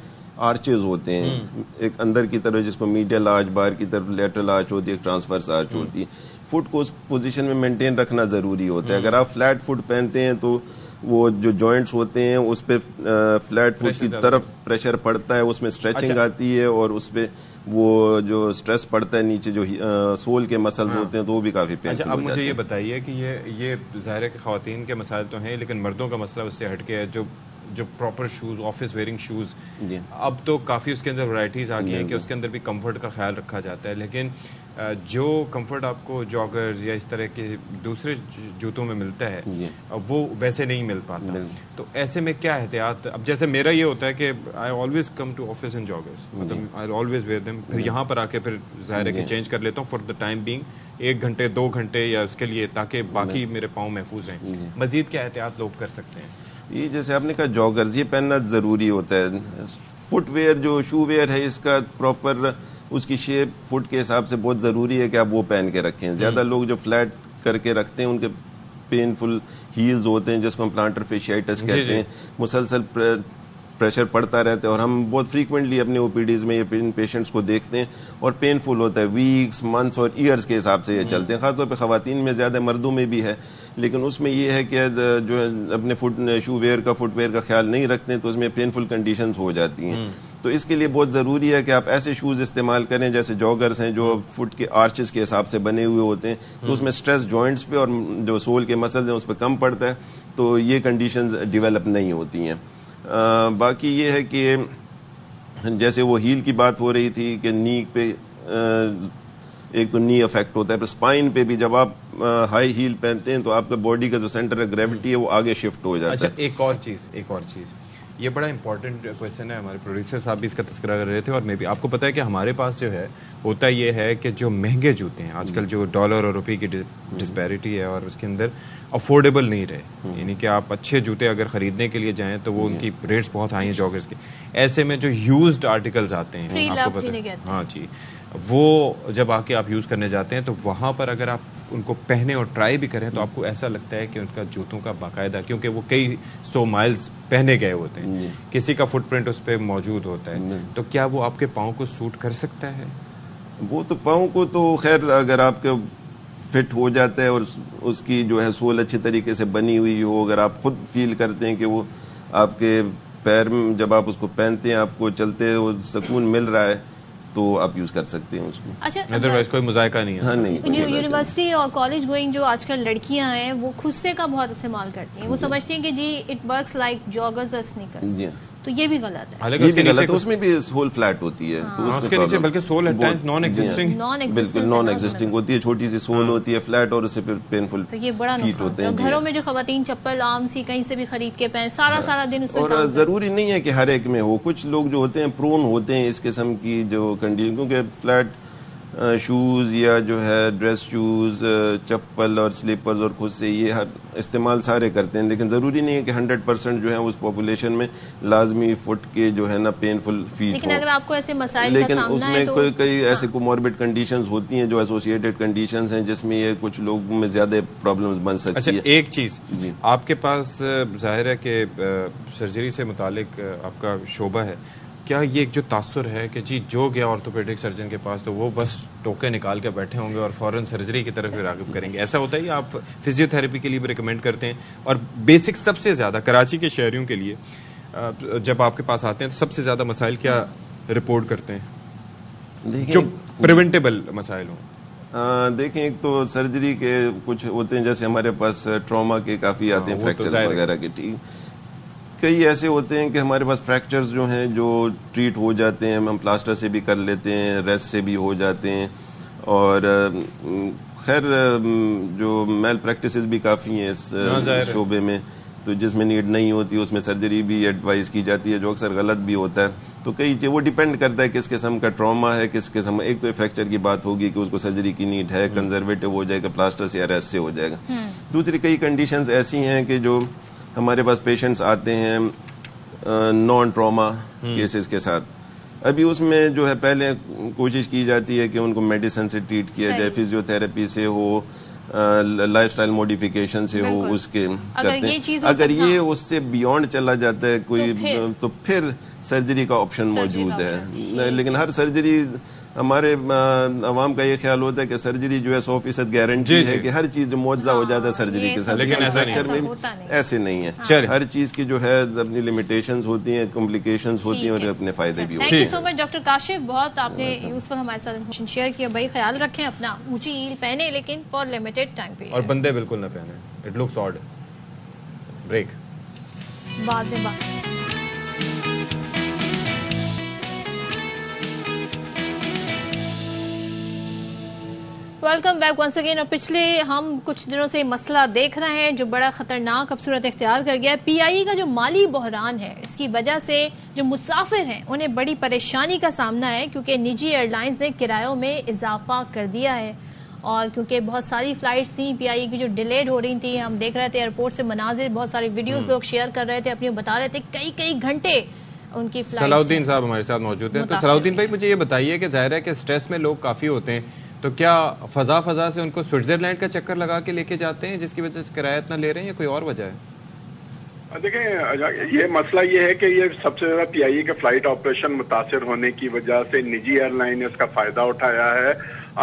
آرچز ہوتے ہیں, ایک اندر کی طرف جس کو میڈیل آرچ, باہر کی طرف لیٹرل آرچ ہوتی ہے, ایک ٹرانسفرس آرچ ہوتی ہے. فٹ کو اس پوزیشن میں مینٹین رکھنا ضروری ہوتا ہے. اگر آپ فلیٹ فٹ پہنتے ہیں تو وہ جو جوائنٹس ہوتے ہیں اس پہ فلیٹ فٹ کی طرف پریشر پڑتا ہے, اس میں اسٹریچنگ آتی ہے, اور اس پہ وہ جو اسٹریس پڑتا ہے نیچے جو سول کے مسلز ہوتے ہیں تو وہ بھی کافی پینفل ہو جاتے ہیں. اب مجھے یہ بتائیے کہ یہ ظاہر ہے کہ خواتین کے مسائل تو ہیں, لیکن مردوں کا مسئلہ اس سے ہٹ کے ہے, جو proper shoes, office wearing shoes, اب تو کافی اس کے اندر ورائٹیز آ گئی ہیں کہ اس کے اندر بھی کمفرٹ کا خیال رکھا جاتا ہے, لیکن جو کمفرٹ آپ کو جاگرز یا اس طرح کے دوسرے جوتوں میں ملتا ہے وہ ویسے نہیں مل پاتا. تو ایسے میں کیا احتیاط, اب جیسے میرا یہ ہوتا ہے کہ I always come to office in joggers, مطلب آئی آلویز ویئر دیم, پھر یہاں پر آ کے پھر ظاہر ہے کہ چینج کر لیتا ہوں فار دا ٹائم بینگ, 1 گھنٹے 2 گھنٹے یا اس کے لیے, تاکہ باقی میرے پاؤں محفوظ ہیں. مزید کیا احتیاط لوگ کر سکتے ہیں؟ یہ جیسے آپ نے کہا جاگرز, یہ پہننا ضروری ہوتا ہے. فٹ ویئر جو شو ویئر ہے اس کا پراپر اس کی شیپ فٹ کے حساب سے بہت ضروری ہے کہ آپ وہ پہن کے رکھیں. زیادہ لوگ جو فلیٹ کر کے رکھتے ہیں ان کے پینفل ہیلز ہوتے ہیں جس کو ہم پلانٹر فیشیٹس کہتے ہیں, مسلسل پریشر پڑتا رہتا ہے, اور ہم بہت فریکوینٹلی اپنے او پی ڈیز میں یہ پیشنٹس کو دیکھتے ہیں, اور پینفل ہوتا ہے. ویکس, منتھس اور ایئرس کے حساب سے یہ چلتے ہیں, خاص طور پہ خواتین میں زیادہ, مردوں میں بھی ہے, لیکن اس میں یہ ہے کہ جو اپنے شو ویئر کا, فٹ ویئر کا خیال نہیں رکھتے ہیں تو اس میں پینفل کنڈیشنز ہو جاتی ہیں. تو اس کے لیے بہت ضروری ہے کہ آپ ایسے شوز استعمال کریں جیسے جاگرز ہیں جو فٹ کے آرچز کے حساب سے بنے ہوئے ہوتے ہیں, تو اس میں سٹریس جوائنٹس پہ اور جو سول کے مسلز ہیں اس پہ کم پڑتا ہے, تو یہ کنڈیشنز ڈیولپ نہیں ہوتی ہیں. باقی یہ ہے کہ جیسے وہ ہیل کی بات ہو رہی تھی کہ نی پہ ایک تو نی افیکٹ ہوتا ہے, پھر اسپائن پہ بھی جب آپ ہائی ہیل پہنتے ہیں تو آپ کا باڈی کا جو سینٹر آف گریوٹی ہے وہ آگے شفٹ ہو جاتا ہے. ایک اور چیز یہ بڑا امپورٹنٹ کویشچن ہے, ہمارے پروڈیوسر صاحب بھی اس کا تذکرہ کر رہے تھے, اور میں بھی. آپ کو پتا ہے کہ ہمارے پاس جو ہے ہوتا یہ ہے کہ جو مہنگے جوتے ہیں آج کل, جو ڈالر اور روپے کی ڈسپیرٹی ہے, اور اس کے اندر افورڈیبل نہیں رہے, یعنی کہ آپ اچھے جوتے اگر خریدنے کے لیے جائیں تو وہ ان کی ریٹس بہت ہائی ہیں جاگرز کے. ایسے میں جو یوزڈ آرٹیکلز آتے ہیں, آپ کو پتا ہے, ہاں جی, وہ جب آ کے آپ یوز کرنے جاتے ہیں تو وہاں پر اگر آپ ان کو پہنے اور ٹرائی بھی کریں تو آپ کو ایسا لگتا ہے کہ ان کا جوتوں کا باقاعدہ, کیونکہ وہ کئی 100 مائلز پہنے گئے ہوتے ہیں, کسی کا فٹ پرنٹ اس پہ موجود ہوتا ہے, تو کیا وہ آپ کے پاؤں کو سوٹ کر سکتا ہے؟ وہ تو پاؤں کو تو خیر اگر آپ کے فٹ ہو جاتا ہے اور اس کی جو ہے سول اچھے طریقے سے بنی ہوئی ہو, اگر آپ خود فیل کرتے ہیں کہ وہ آپ کے پیر میں جب آپ اس کو پہنتے ہیں آپ کو چلتے وہ سکون مل رہا ہے, تو آپ یوز کر سکتے ہیں اس کو. اچھا, ادروائز کوئی مذائقہ نہیں ہے. ہاں, نہیں. یونیورسٹی اور کالج گوئنگ جو آج کل لڑکیاں ہیں وہ خصے کا بہت استعمال کرتی ہیں, وہ سمجھتی ہیں کہ جی اٹ ورکس لائک جاگرز اور سنیکرز, تو یہ بھی غلط ہے. یہ بھی غلط ہے, اس میں بھی سول فلیٹ ہوتی ہے, تو اس کے نیچے بلکہ sole at times non existing ہوتی ہے, چھوٹی سی سول ہوتی ہے فلیٹ, اور اس سے پھر پینفل تو یہ بڑا نقصان ہوتا ہے. گھروں میں جو خواتین چپل عام سی کہیں سے بھی خرید کے پہن سارا دن اس میں, اور ضروری نہیں ہے کہ ہر ایک میں ہو, کچھ لوگ جو ہوتے ہیں پرون ہوتے ہیں اس قسم کی جو کنڈیشن, کیونکہ فلیٹ شوز یا جو ہے ڈریس شوز، چپل اور سلیپرز اور خود سے یہ استعمال سارے کرتے ہیں، لیکن ضروری نہیں ہے کہ 100% جو ہے اس پاپولیشن میں لازمی فٹ کے جو ہے نا پینفل فیٹ لیکن اگر آپ کو ایسے مسائل کا لیکن سامنا اس میں کئی ایسے کوموربڈ کنڈیشنز ہوتی ہیں جو ایسوسیٹڈ کنڈیشنز ہیں جس میں یہ کچھ لوگوں میں زیادہ پرابلمز بن سکتی ہے. ایک چیز آپ کے پاس ظاہر ہے کہ سرجری سے متعلق آپ کا شعبہ ہے، کیا یہ ایک جو تاثر ہے کہ جی جو گیا آرتھوپیڈک سرجن کے پاس تو وہ بس ٹوکے نکال کے بیٹھے ہوں گے اور فوراً سرجری کی طرف راغب کریں گے، ایسا ہوتا ہے یا آپ فزیو تھراپی کے لیے بھی ریکمینڈ کرتے ہیں؟ اور بیسک سب سے زیادہ کراچی کے شہریوں کے لیے جب آپ کے پاس آتے ہیں تو سب سے زیادہ مسائل کیا رپورٹ کرتے ہیں جو پریونٹیبل مسائل ہوں؟ دیکھیں ایک تو سرجری کے کچھ ہوتے ہیں، جیسے ہمارے پاس ٹراما کے کافی آتے ہیں، فریکچر وغیرہ کے. ٹھیک، کئی ایسے ہوتے ہیں کہ ہمارے پاس فریکچرز جو ہیں جو ٹریٹ ہو جاتے ہیں، ہم پلاسٹر سے بھی کر لیتے ہیں، ریسٹ سے بھی ہو جاتے ہیں، اور خیر جو میل پریکٹسز بھی کافی ہیں اس شعبے میں، تو جس میں نیڈ نہیں ہوتی اس میں سرجری بھی ایڈوائز کی جاتی ہے جو اکثر غلط بھی ہوتا ہے. تو کئی وہ ڈیپینڈ کرتا ہے کس قسم کا ٹراما ہے، کس قسم. ایک تو فریکچر کی بات ہوگی کہ اس کو سرجری کی نیڈ ہے، کنزرویٹو ہو جائے گا، پلاسٹر سے یا ریسٹ سے ہو جائے گا. دوسری کئی کنڈیشنز ایسی ہیں کہ جو ہمارے پاس پیشنٹس آتے ہیں نان ٹراما کیسز کے ساتھ، ابھی اس میں جو ہے پہلے کوشش کی جاتی ہے کہ ان کو میڈیسن سے ٹریٹ کیا جائے، فزیو تھراپی سے ہو، لائف سٹائل موڈیفیکیشن سے ہو، اس کے کرتے ہیں. اگر یہ اس سے بیونڈ چلا جاتا ہے کوئی تو پھر سرجری کا آپشن موجود ہے. لیکن ہر سرجری، ہمارے عوام کا یہ خیال ہوتا ہے کہ سرجری جو ہے 100% گارنٹی ہے کہ ہر چیز جو معجزہ ہو جاتا ہے سرجری کے ساتھ، لیکن ایسے نہیں ہے. ہر چیز کی جو ہے اپنی لمیٹیشنز ہوتی ہیں، کمپلیکیشنز ہوتی ہیں اور اپنے فائدے بھی ہوتے ہیں. Thank you so much doctor Kashif, بہت آپ نے یوزفل ہمارے ساتھ شیئر کیا. بھائی خیال رکھیں اپنا، اونچی ہیل پہنے لیکن فار لمیٹڈ ٹائم پہ، اور بندے بالکل نہ پہنے. It looks odd. بریک بعد میں بات. Welcome back once again. اور پچھلے ہم کچھ دنوں سے مسئلہ دیکھ رہے ہیں جو بڑا خطرناک اب صورت اختیار کر گیا ہے. پی آئی کا جو مالی بحران ہے، اس کی وجہ سے جو مسافر ہیں انہیں بڑی پریشانی کا سامنا ہے، کیونکہ نجی ایئر لائنز نے کرایوں میں اضافہ کر دیا ہے. اور کیونکہ بہت ساری فلائٹس تھیں پی آئی کی جو ڈیلیڈ ہو رہی تھیں، ہم دیکھ رہے تھے ایئرپورٹ سے مناظر، بہت ساری ویڈیوز لوگ شیئر کر رہے تھے، اپنی بتا رہے تھے کئی گھنٹے ان کی فلائٹ. صلاح الدین صاحب ہمارے ساتھ موجود ہیں. تو صلاح الدین بھائی مجھے یہ بتائیے کہ ظاہر ہے کہ اسٹریس میں لوگ کافی ہوتے ہیں، تو کیا فضا سے ان کو سوئٹزرلینڈ کا چکر لگا کے لے کے جاتے ہیں جس کی وجہ سے کرایہ اتنا لے رہے ہیں، یا کوئی اور وجہ ہے؟ دیکھیں یہ مسئلہ یہ ہے کہ یہ سب سے زیادہ پی آئی کے فلائٹ آپریشن متاثر ہونے کی وجہ سے نجی ایئر لائن نے اس کا فائدہ اٹھایا ہے.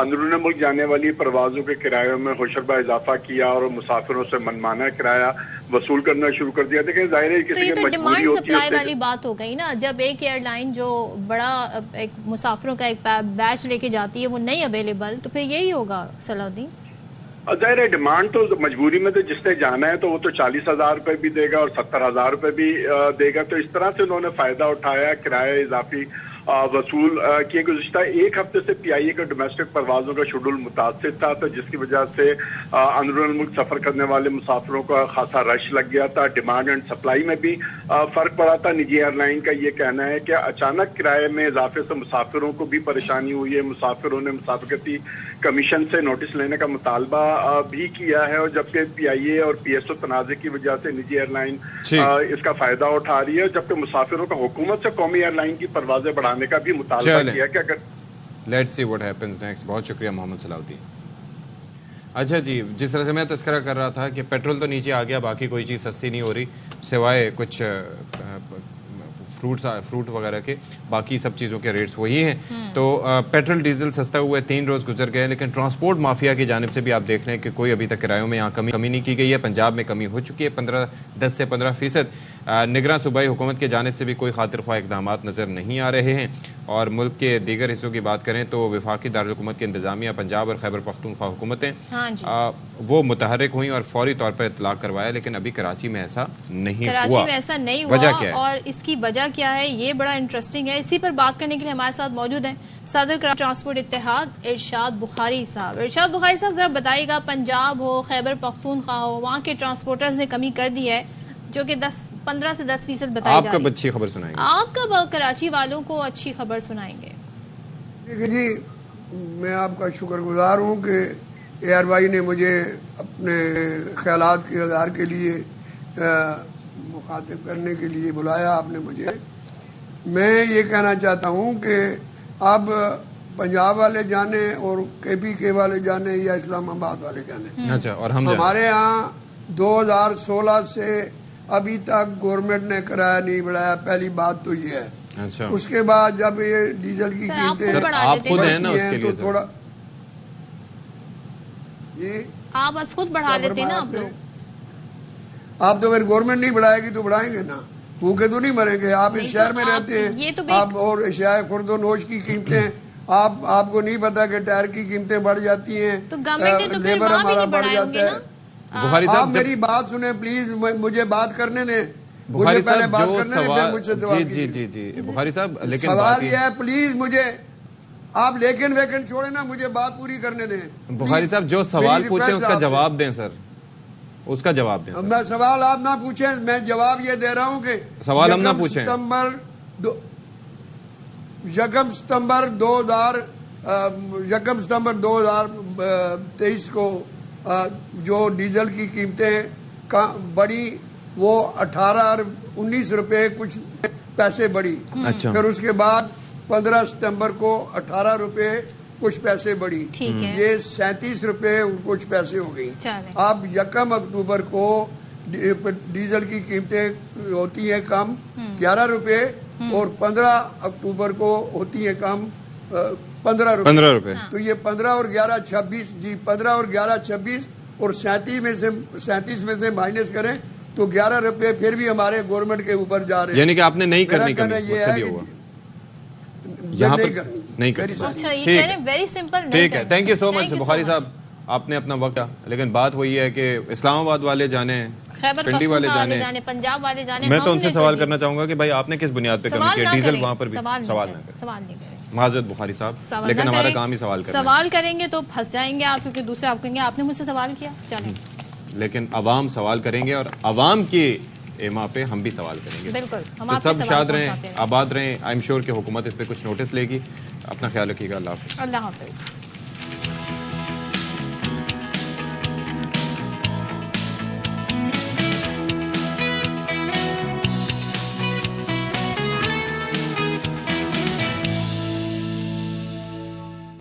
اندرون ملک جانے والی پروازوں کے کرایوں میں ہوشربہ اضافہ کیا اور مسافروں سے منمانا کرایہ وصول کرنا شروع کر دیا. دیکھیں ظاہر ہے کسی کی مجبوری ہوتی ہے، سپلائی والی بات ہو گئی نا. جب ایک ایئر لائن جو بڑا ایک مسافروں کا ایک بیچ لے کے جاتی ہے وہ نہیں اویلیبل، تو پھر یہی ہوگا صلاح الدین. ظاہر ہے ڈیمانڈ تو مجبوری میں تو جس نے جانا ہے تو وہ تو 40,000 روپے بھی دے گا اور 70,000 روپے بھی دے گا. تو اس طرح سے انہوں نے فائدہ اٹھایا، کرایہ اضافی وصول کیے. گزشتہ ایک ہفتے سے پی آئی اے کا ڈومیسٹک پروازوں کا شیڈول متاثر تھا، تو جس کی وجہ سے اندرون ملک سفر کرنے والے مسافروں کا خاصا رش لگ گیا تھا. ڈیمانڈ اینڈ سپلائی میں بھی فرق پڑا تھا. نجی ایئر لائن کا یہ کہنا ہے کہ اچانک کرائے میں اضافے سے مسافروں کو بھی پریشانی ہوئی ہے. مسافروں نے مسابقتی کمیشن سے نوٹس لینے کا مطالبہ بھی کیا ہے، اور جبکہ پی آئی اے اور پی ایس او تنازع کی وجہ سے نجی ایئر لائن اس کا فائدہ اٹھا رہی ہے، جبکہ مسافروں کا حکومت سے قومی ایئر لائن کی پروازیں بڑھانے کا بھی مطالبہ کیا کہ اگر let's see what happens next. بہت شکریہ محمد صلاح الدین. اچھا جی، جس طرح سے میں تذکرہ کر رہا تھا کہ پیٹرول تو نیچے آ گیا، باقی کوئی چیز سستی نہیں ہو رہی سوائے کچھ فروٹ وغیرہ کے، باقی سب چیزوں کے ریٹس وہی ہیں. تو پیٹرول ڈیزل سستا ہوا ہے، 3 روز گزر گئے، لیکن ٹرانسپورٹ مافیا کی جانب سے بھی آپ دیکھ رہے ہیں کہ کوئی ابھی تک کرایوں میں یہاں کمی نہیں کی گئی ہے. پنجاب میں کمی ہو چکی ہے 10 سے 15%. نگراں صوبائی حکومت کی جانب سے بھی کوئی خاطر خواہ اقدامات نظر نہیں آ رہے ہیں. اور ملک کے دیگر حصوں کی بات کریں تو وفاقی دارالحکومت کی انتظامیہ پنجاب اور خیبر پختونخوا حکومتیں وہ متحرک ہوئیں اور فوری طور پر اطلاق کروایا، لیکن ابھی کراچی میں ایسا نہیں ہوا. وجہ کیا ہے اور اس کی وجہ کیا ہے، یہ بڑا انٹرسٹنگ ہے. اسی پر بات کرنے کے لیے ہمارے ساتھ موجود ہیں صدر ٹرانسپورٹ اتحاد ارشاد بخاری صاحب. ارشاد بخاری صاحب ذرا بتائیے گا، پنجاب ہو، خیبر پختونخوا ہو، وہاں کے ٹرانسپورٹرز نے کمی کر دی ہے جو کہ 15 سے 10% بتائی جا رہی ہے. آپ کب اچھی خبر سنائیں گے؟ آپ کب کراچی والوں کو اچھی خبر سنائیں گے؟ جی میں آپ کا شکر گزار ہوں کہ ARY نے مجھے اپنے خیالات کے اظہار کے لیے مخاطب کرنے کے لیے بلایا آپ نے مجھے. میں یہ کہنا چاہتا ہوں کہ اب پنجاب والے جانے اور KPK والے جانے یا اسلام آباد والے جانے. اچھا. اور ہمارے ہاں 2016 سے ابھی تک گورنمنٹ نے کرایہ نہیں بڑھایا. پہلی بات تو یہ ہے. اچھا. اس کے بعد جب یہ ڈیزل کی قیمتیں بڑھتی ہیں تو تھوڑا جی آپ بس خود بڑھا لیتے ہیں نا آپ لوگ. آپ تو پھر گورنمنٹ نہیں بڑھائے گی تو بڑھائیں گے نا. بھوکے تو نہیں مریں گے. آپ اس شہر میں رہتے ہیں آپ اور اشیاء خرد و نوش کی قیمتیں آپ کو نہیں پتا کہ ٹائر کی قیمتیں بڑھ جاتی ہیں, لیبر ہمارا بڑھ جاتا ہے. آپ میری بات سنیں پلیز, مجھے بات کرنے دیں. مجھے پہلے بات کرنے دیں پھر مجھ سے سوال کیجیے. جی بخاری صاحب لیکن سوال یہ ہے پلیز مجھے آپ لیکن ویکن چھوڑیں نا, مجھے بات پوری کرنے دیں. بخاری صاحب جو سوال پوچھیں اس کا جواب دیں سر, اس کا جواب دیں. میں سوال آپ نہ پوچھیں, میں جواب یہ دے رہا ہوں کہ سوال ہم نہ پوچھیں. یکم ستمبر 2023 کو جو ڈیزل کی قیمتیں بڑھی وہ 18 اور 19 روپے کچھ پیسے بڑھی. پھر اس کے بعد 15 ستمبر کو 18 روپے کچھ پیسے بڑھی, یہ 37 روپے کچھ پیسے ہو گئی. اب 1 اکتوبر کو ڈیزل کی قیمتیں ہوتی ہیں کم 11 روپے اور 15 اکتوبر کو ہوتی ہیں کم 15 روپے. تو یہ 15 اور 11 26 جی 15 اور 11 26 اور 37 میں سے مائنس کریں تو 11 روپے پھر بھی ہمارے گورنمنٹ کے اوپر جا رہے ہیں. یعنی کہ آپ نے نہیں کرنی یہ ہے یہاں پر نہیں کرنی. ٹھیک ہے, تھینک یو سو مچ بخاری صاحب, آپ نے اپنا وقت. لیکن بات وہی ہے کہ اسلام آباد والے جانے ہیں, پنڈی والے جانے, پنجاب والے جانے. میں تو ان سے سوال کرنا چاہوں گا کہ بھائی آپ نے کس بنیاد پہ کمی کی, ڈیزل وہاں پر بھی سوال نہ کریں. معذرت بخاری صاحب, لیکن ہمارا کام ہی سوال کرنا. سوال کریں گے تو پھنس جائیں گے آپ, کیونکہ دوسرے آپ کہیں گے آپ نے مجھ سے سوال کیا. چلیں, لیکن عوام سوال کریں گے اور عوام کی ایما پہ ہم بھی سوال کریں گے. بالکل, تو سب شاد رہیں, آباد رہیں. آئی ایم شیور کہ حکومت اس پہ کچھ نوٹس لے گی. اپنا خیال رکھیے گا. اللہ حافظ. اللہ حافظ.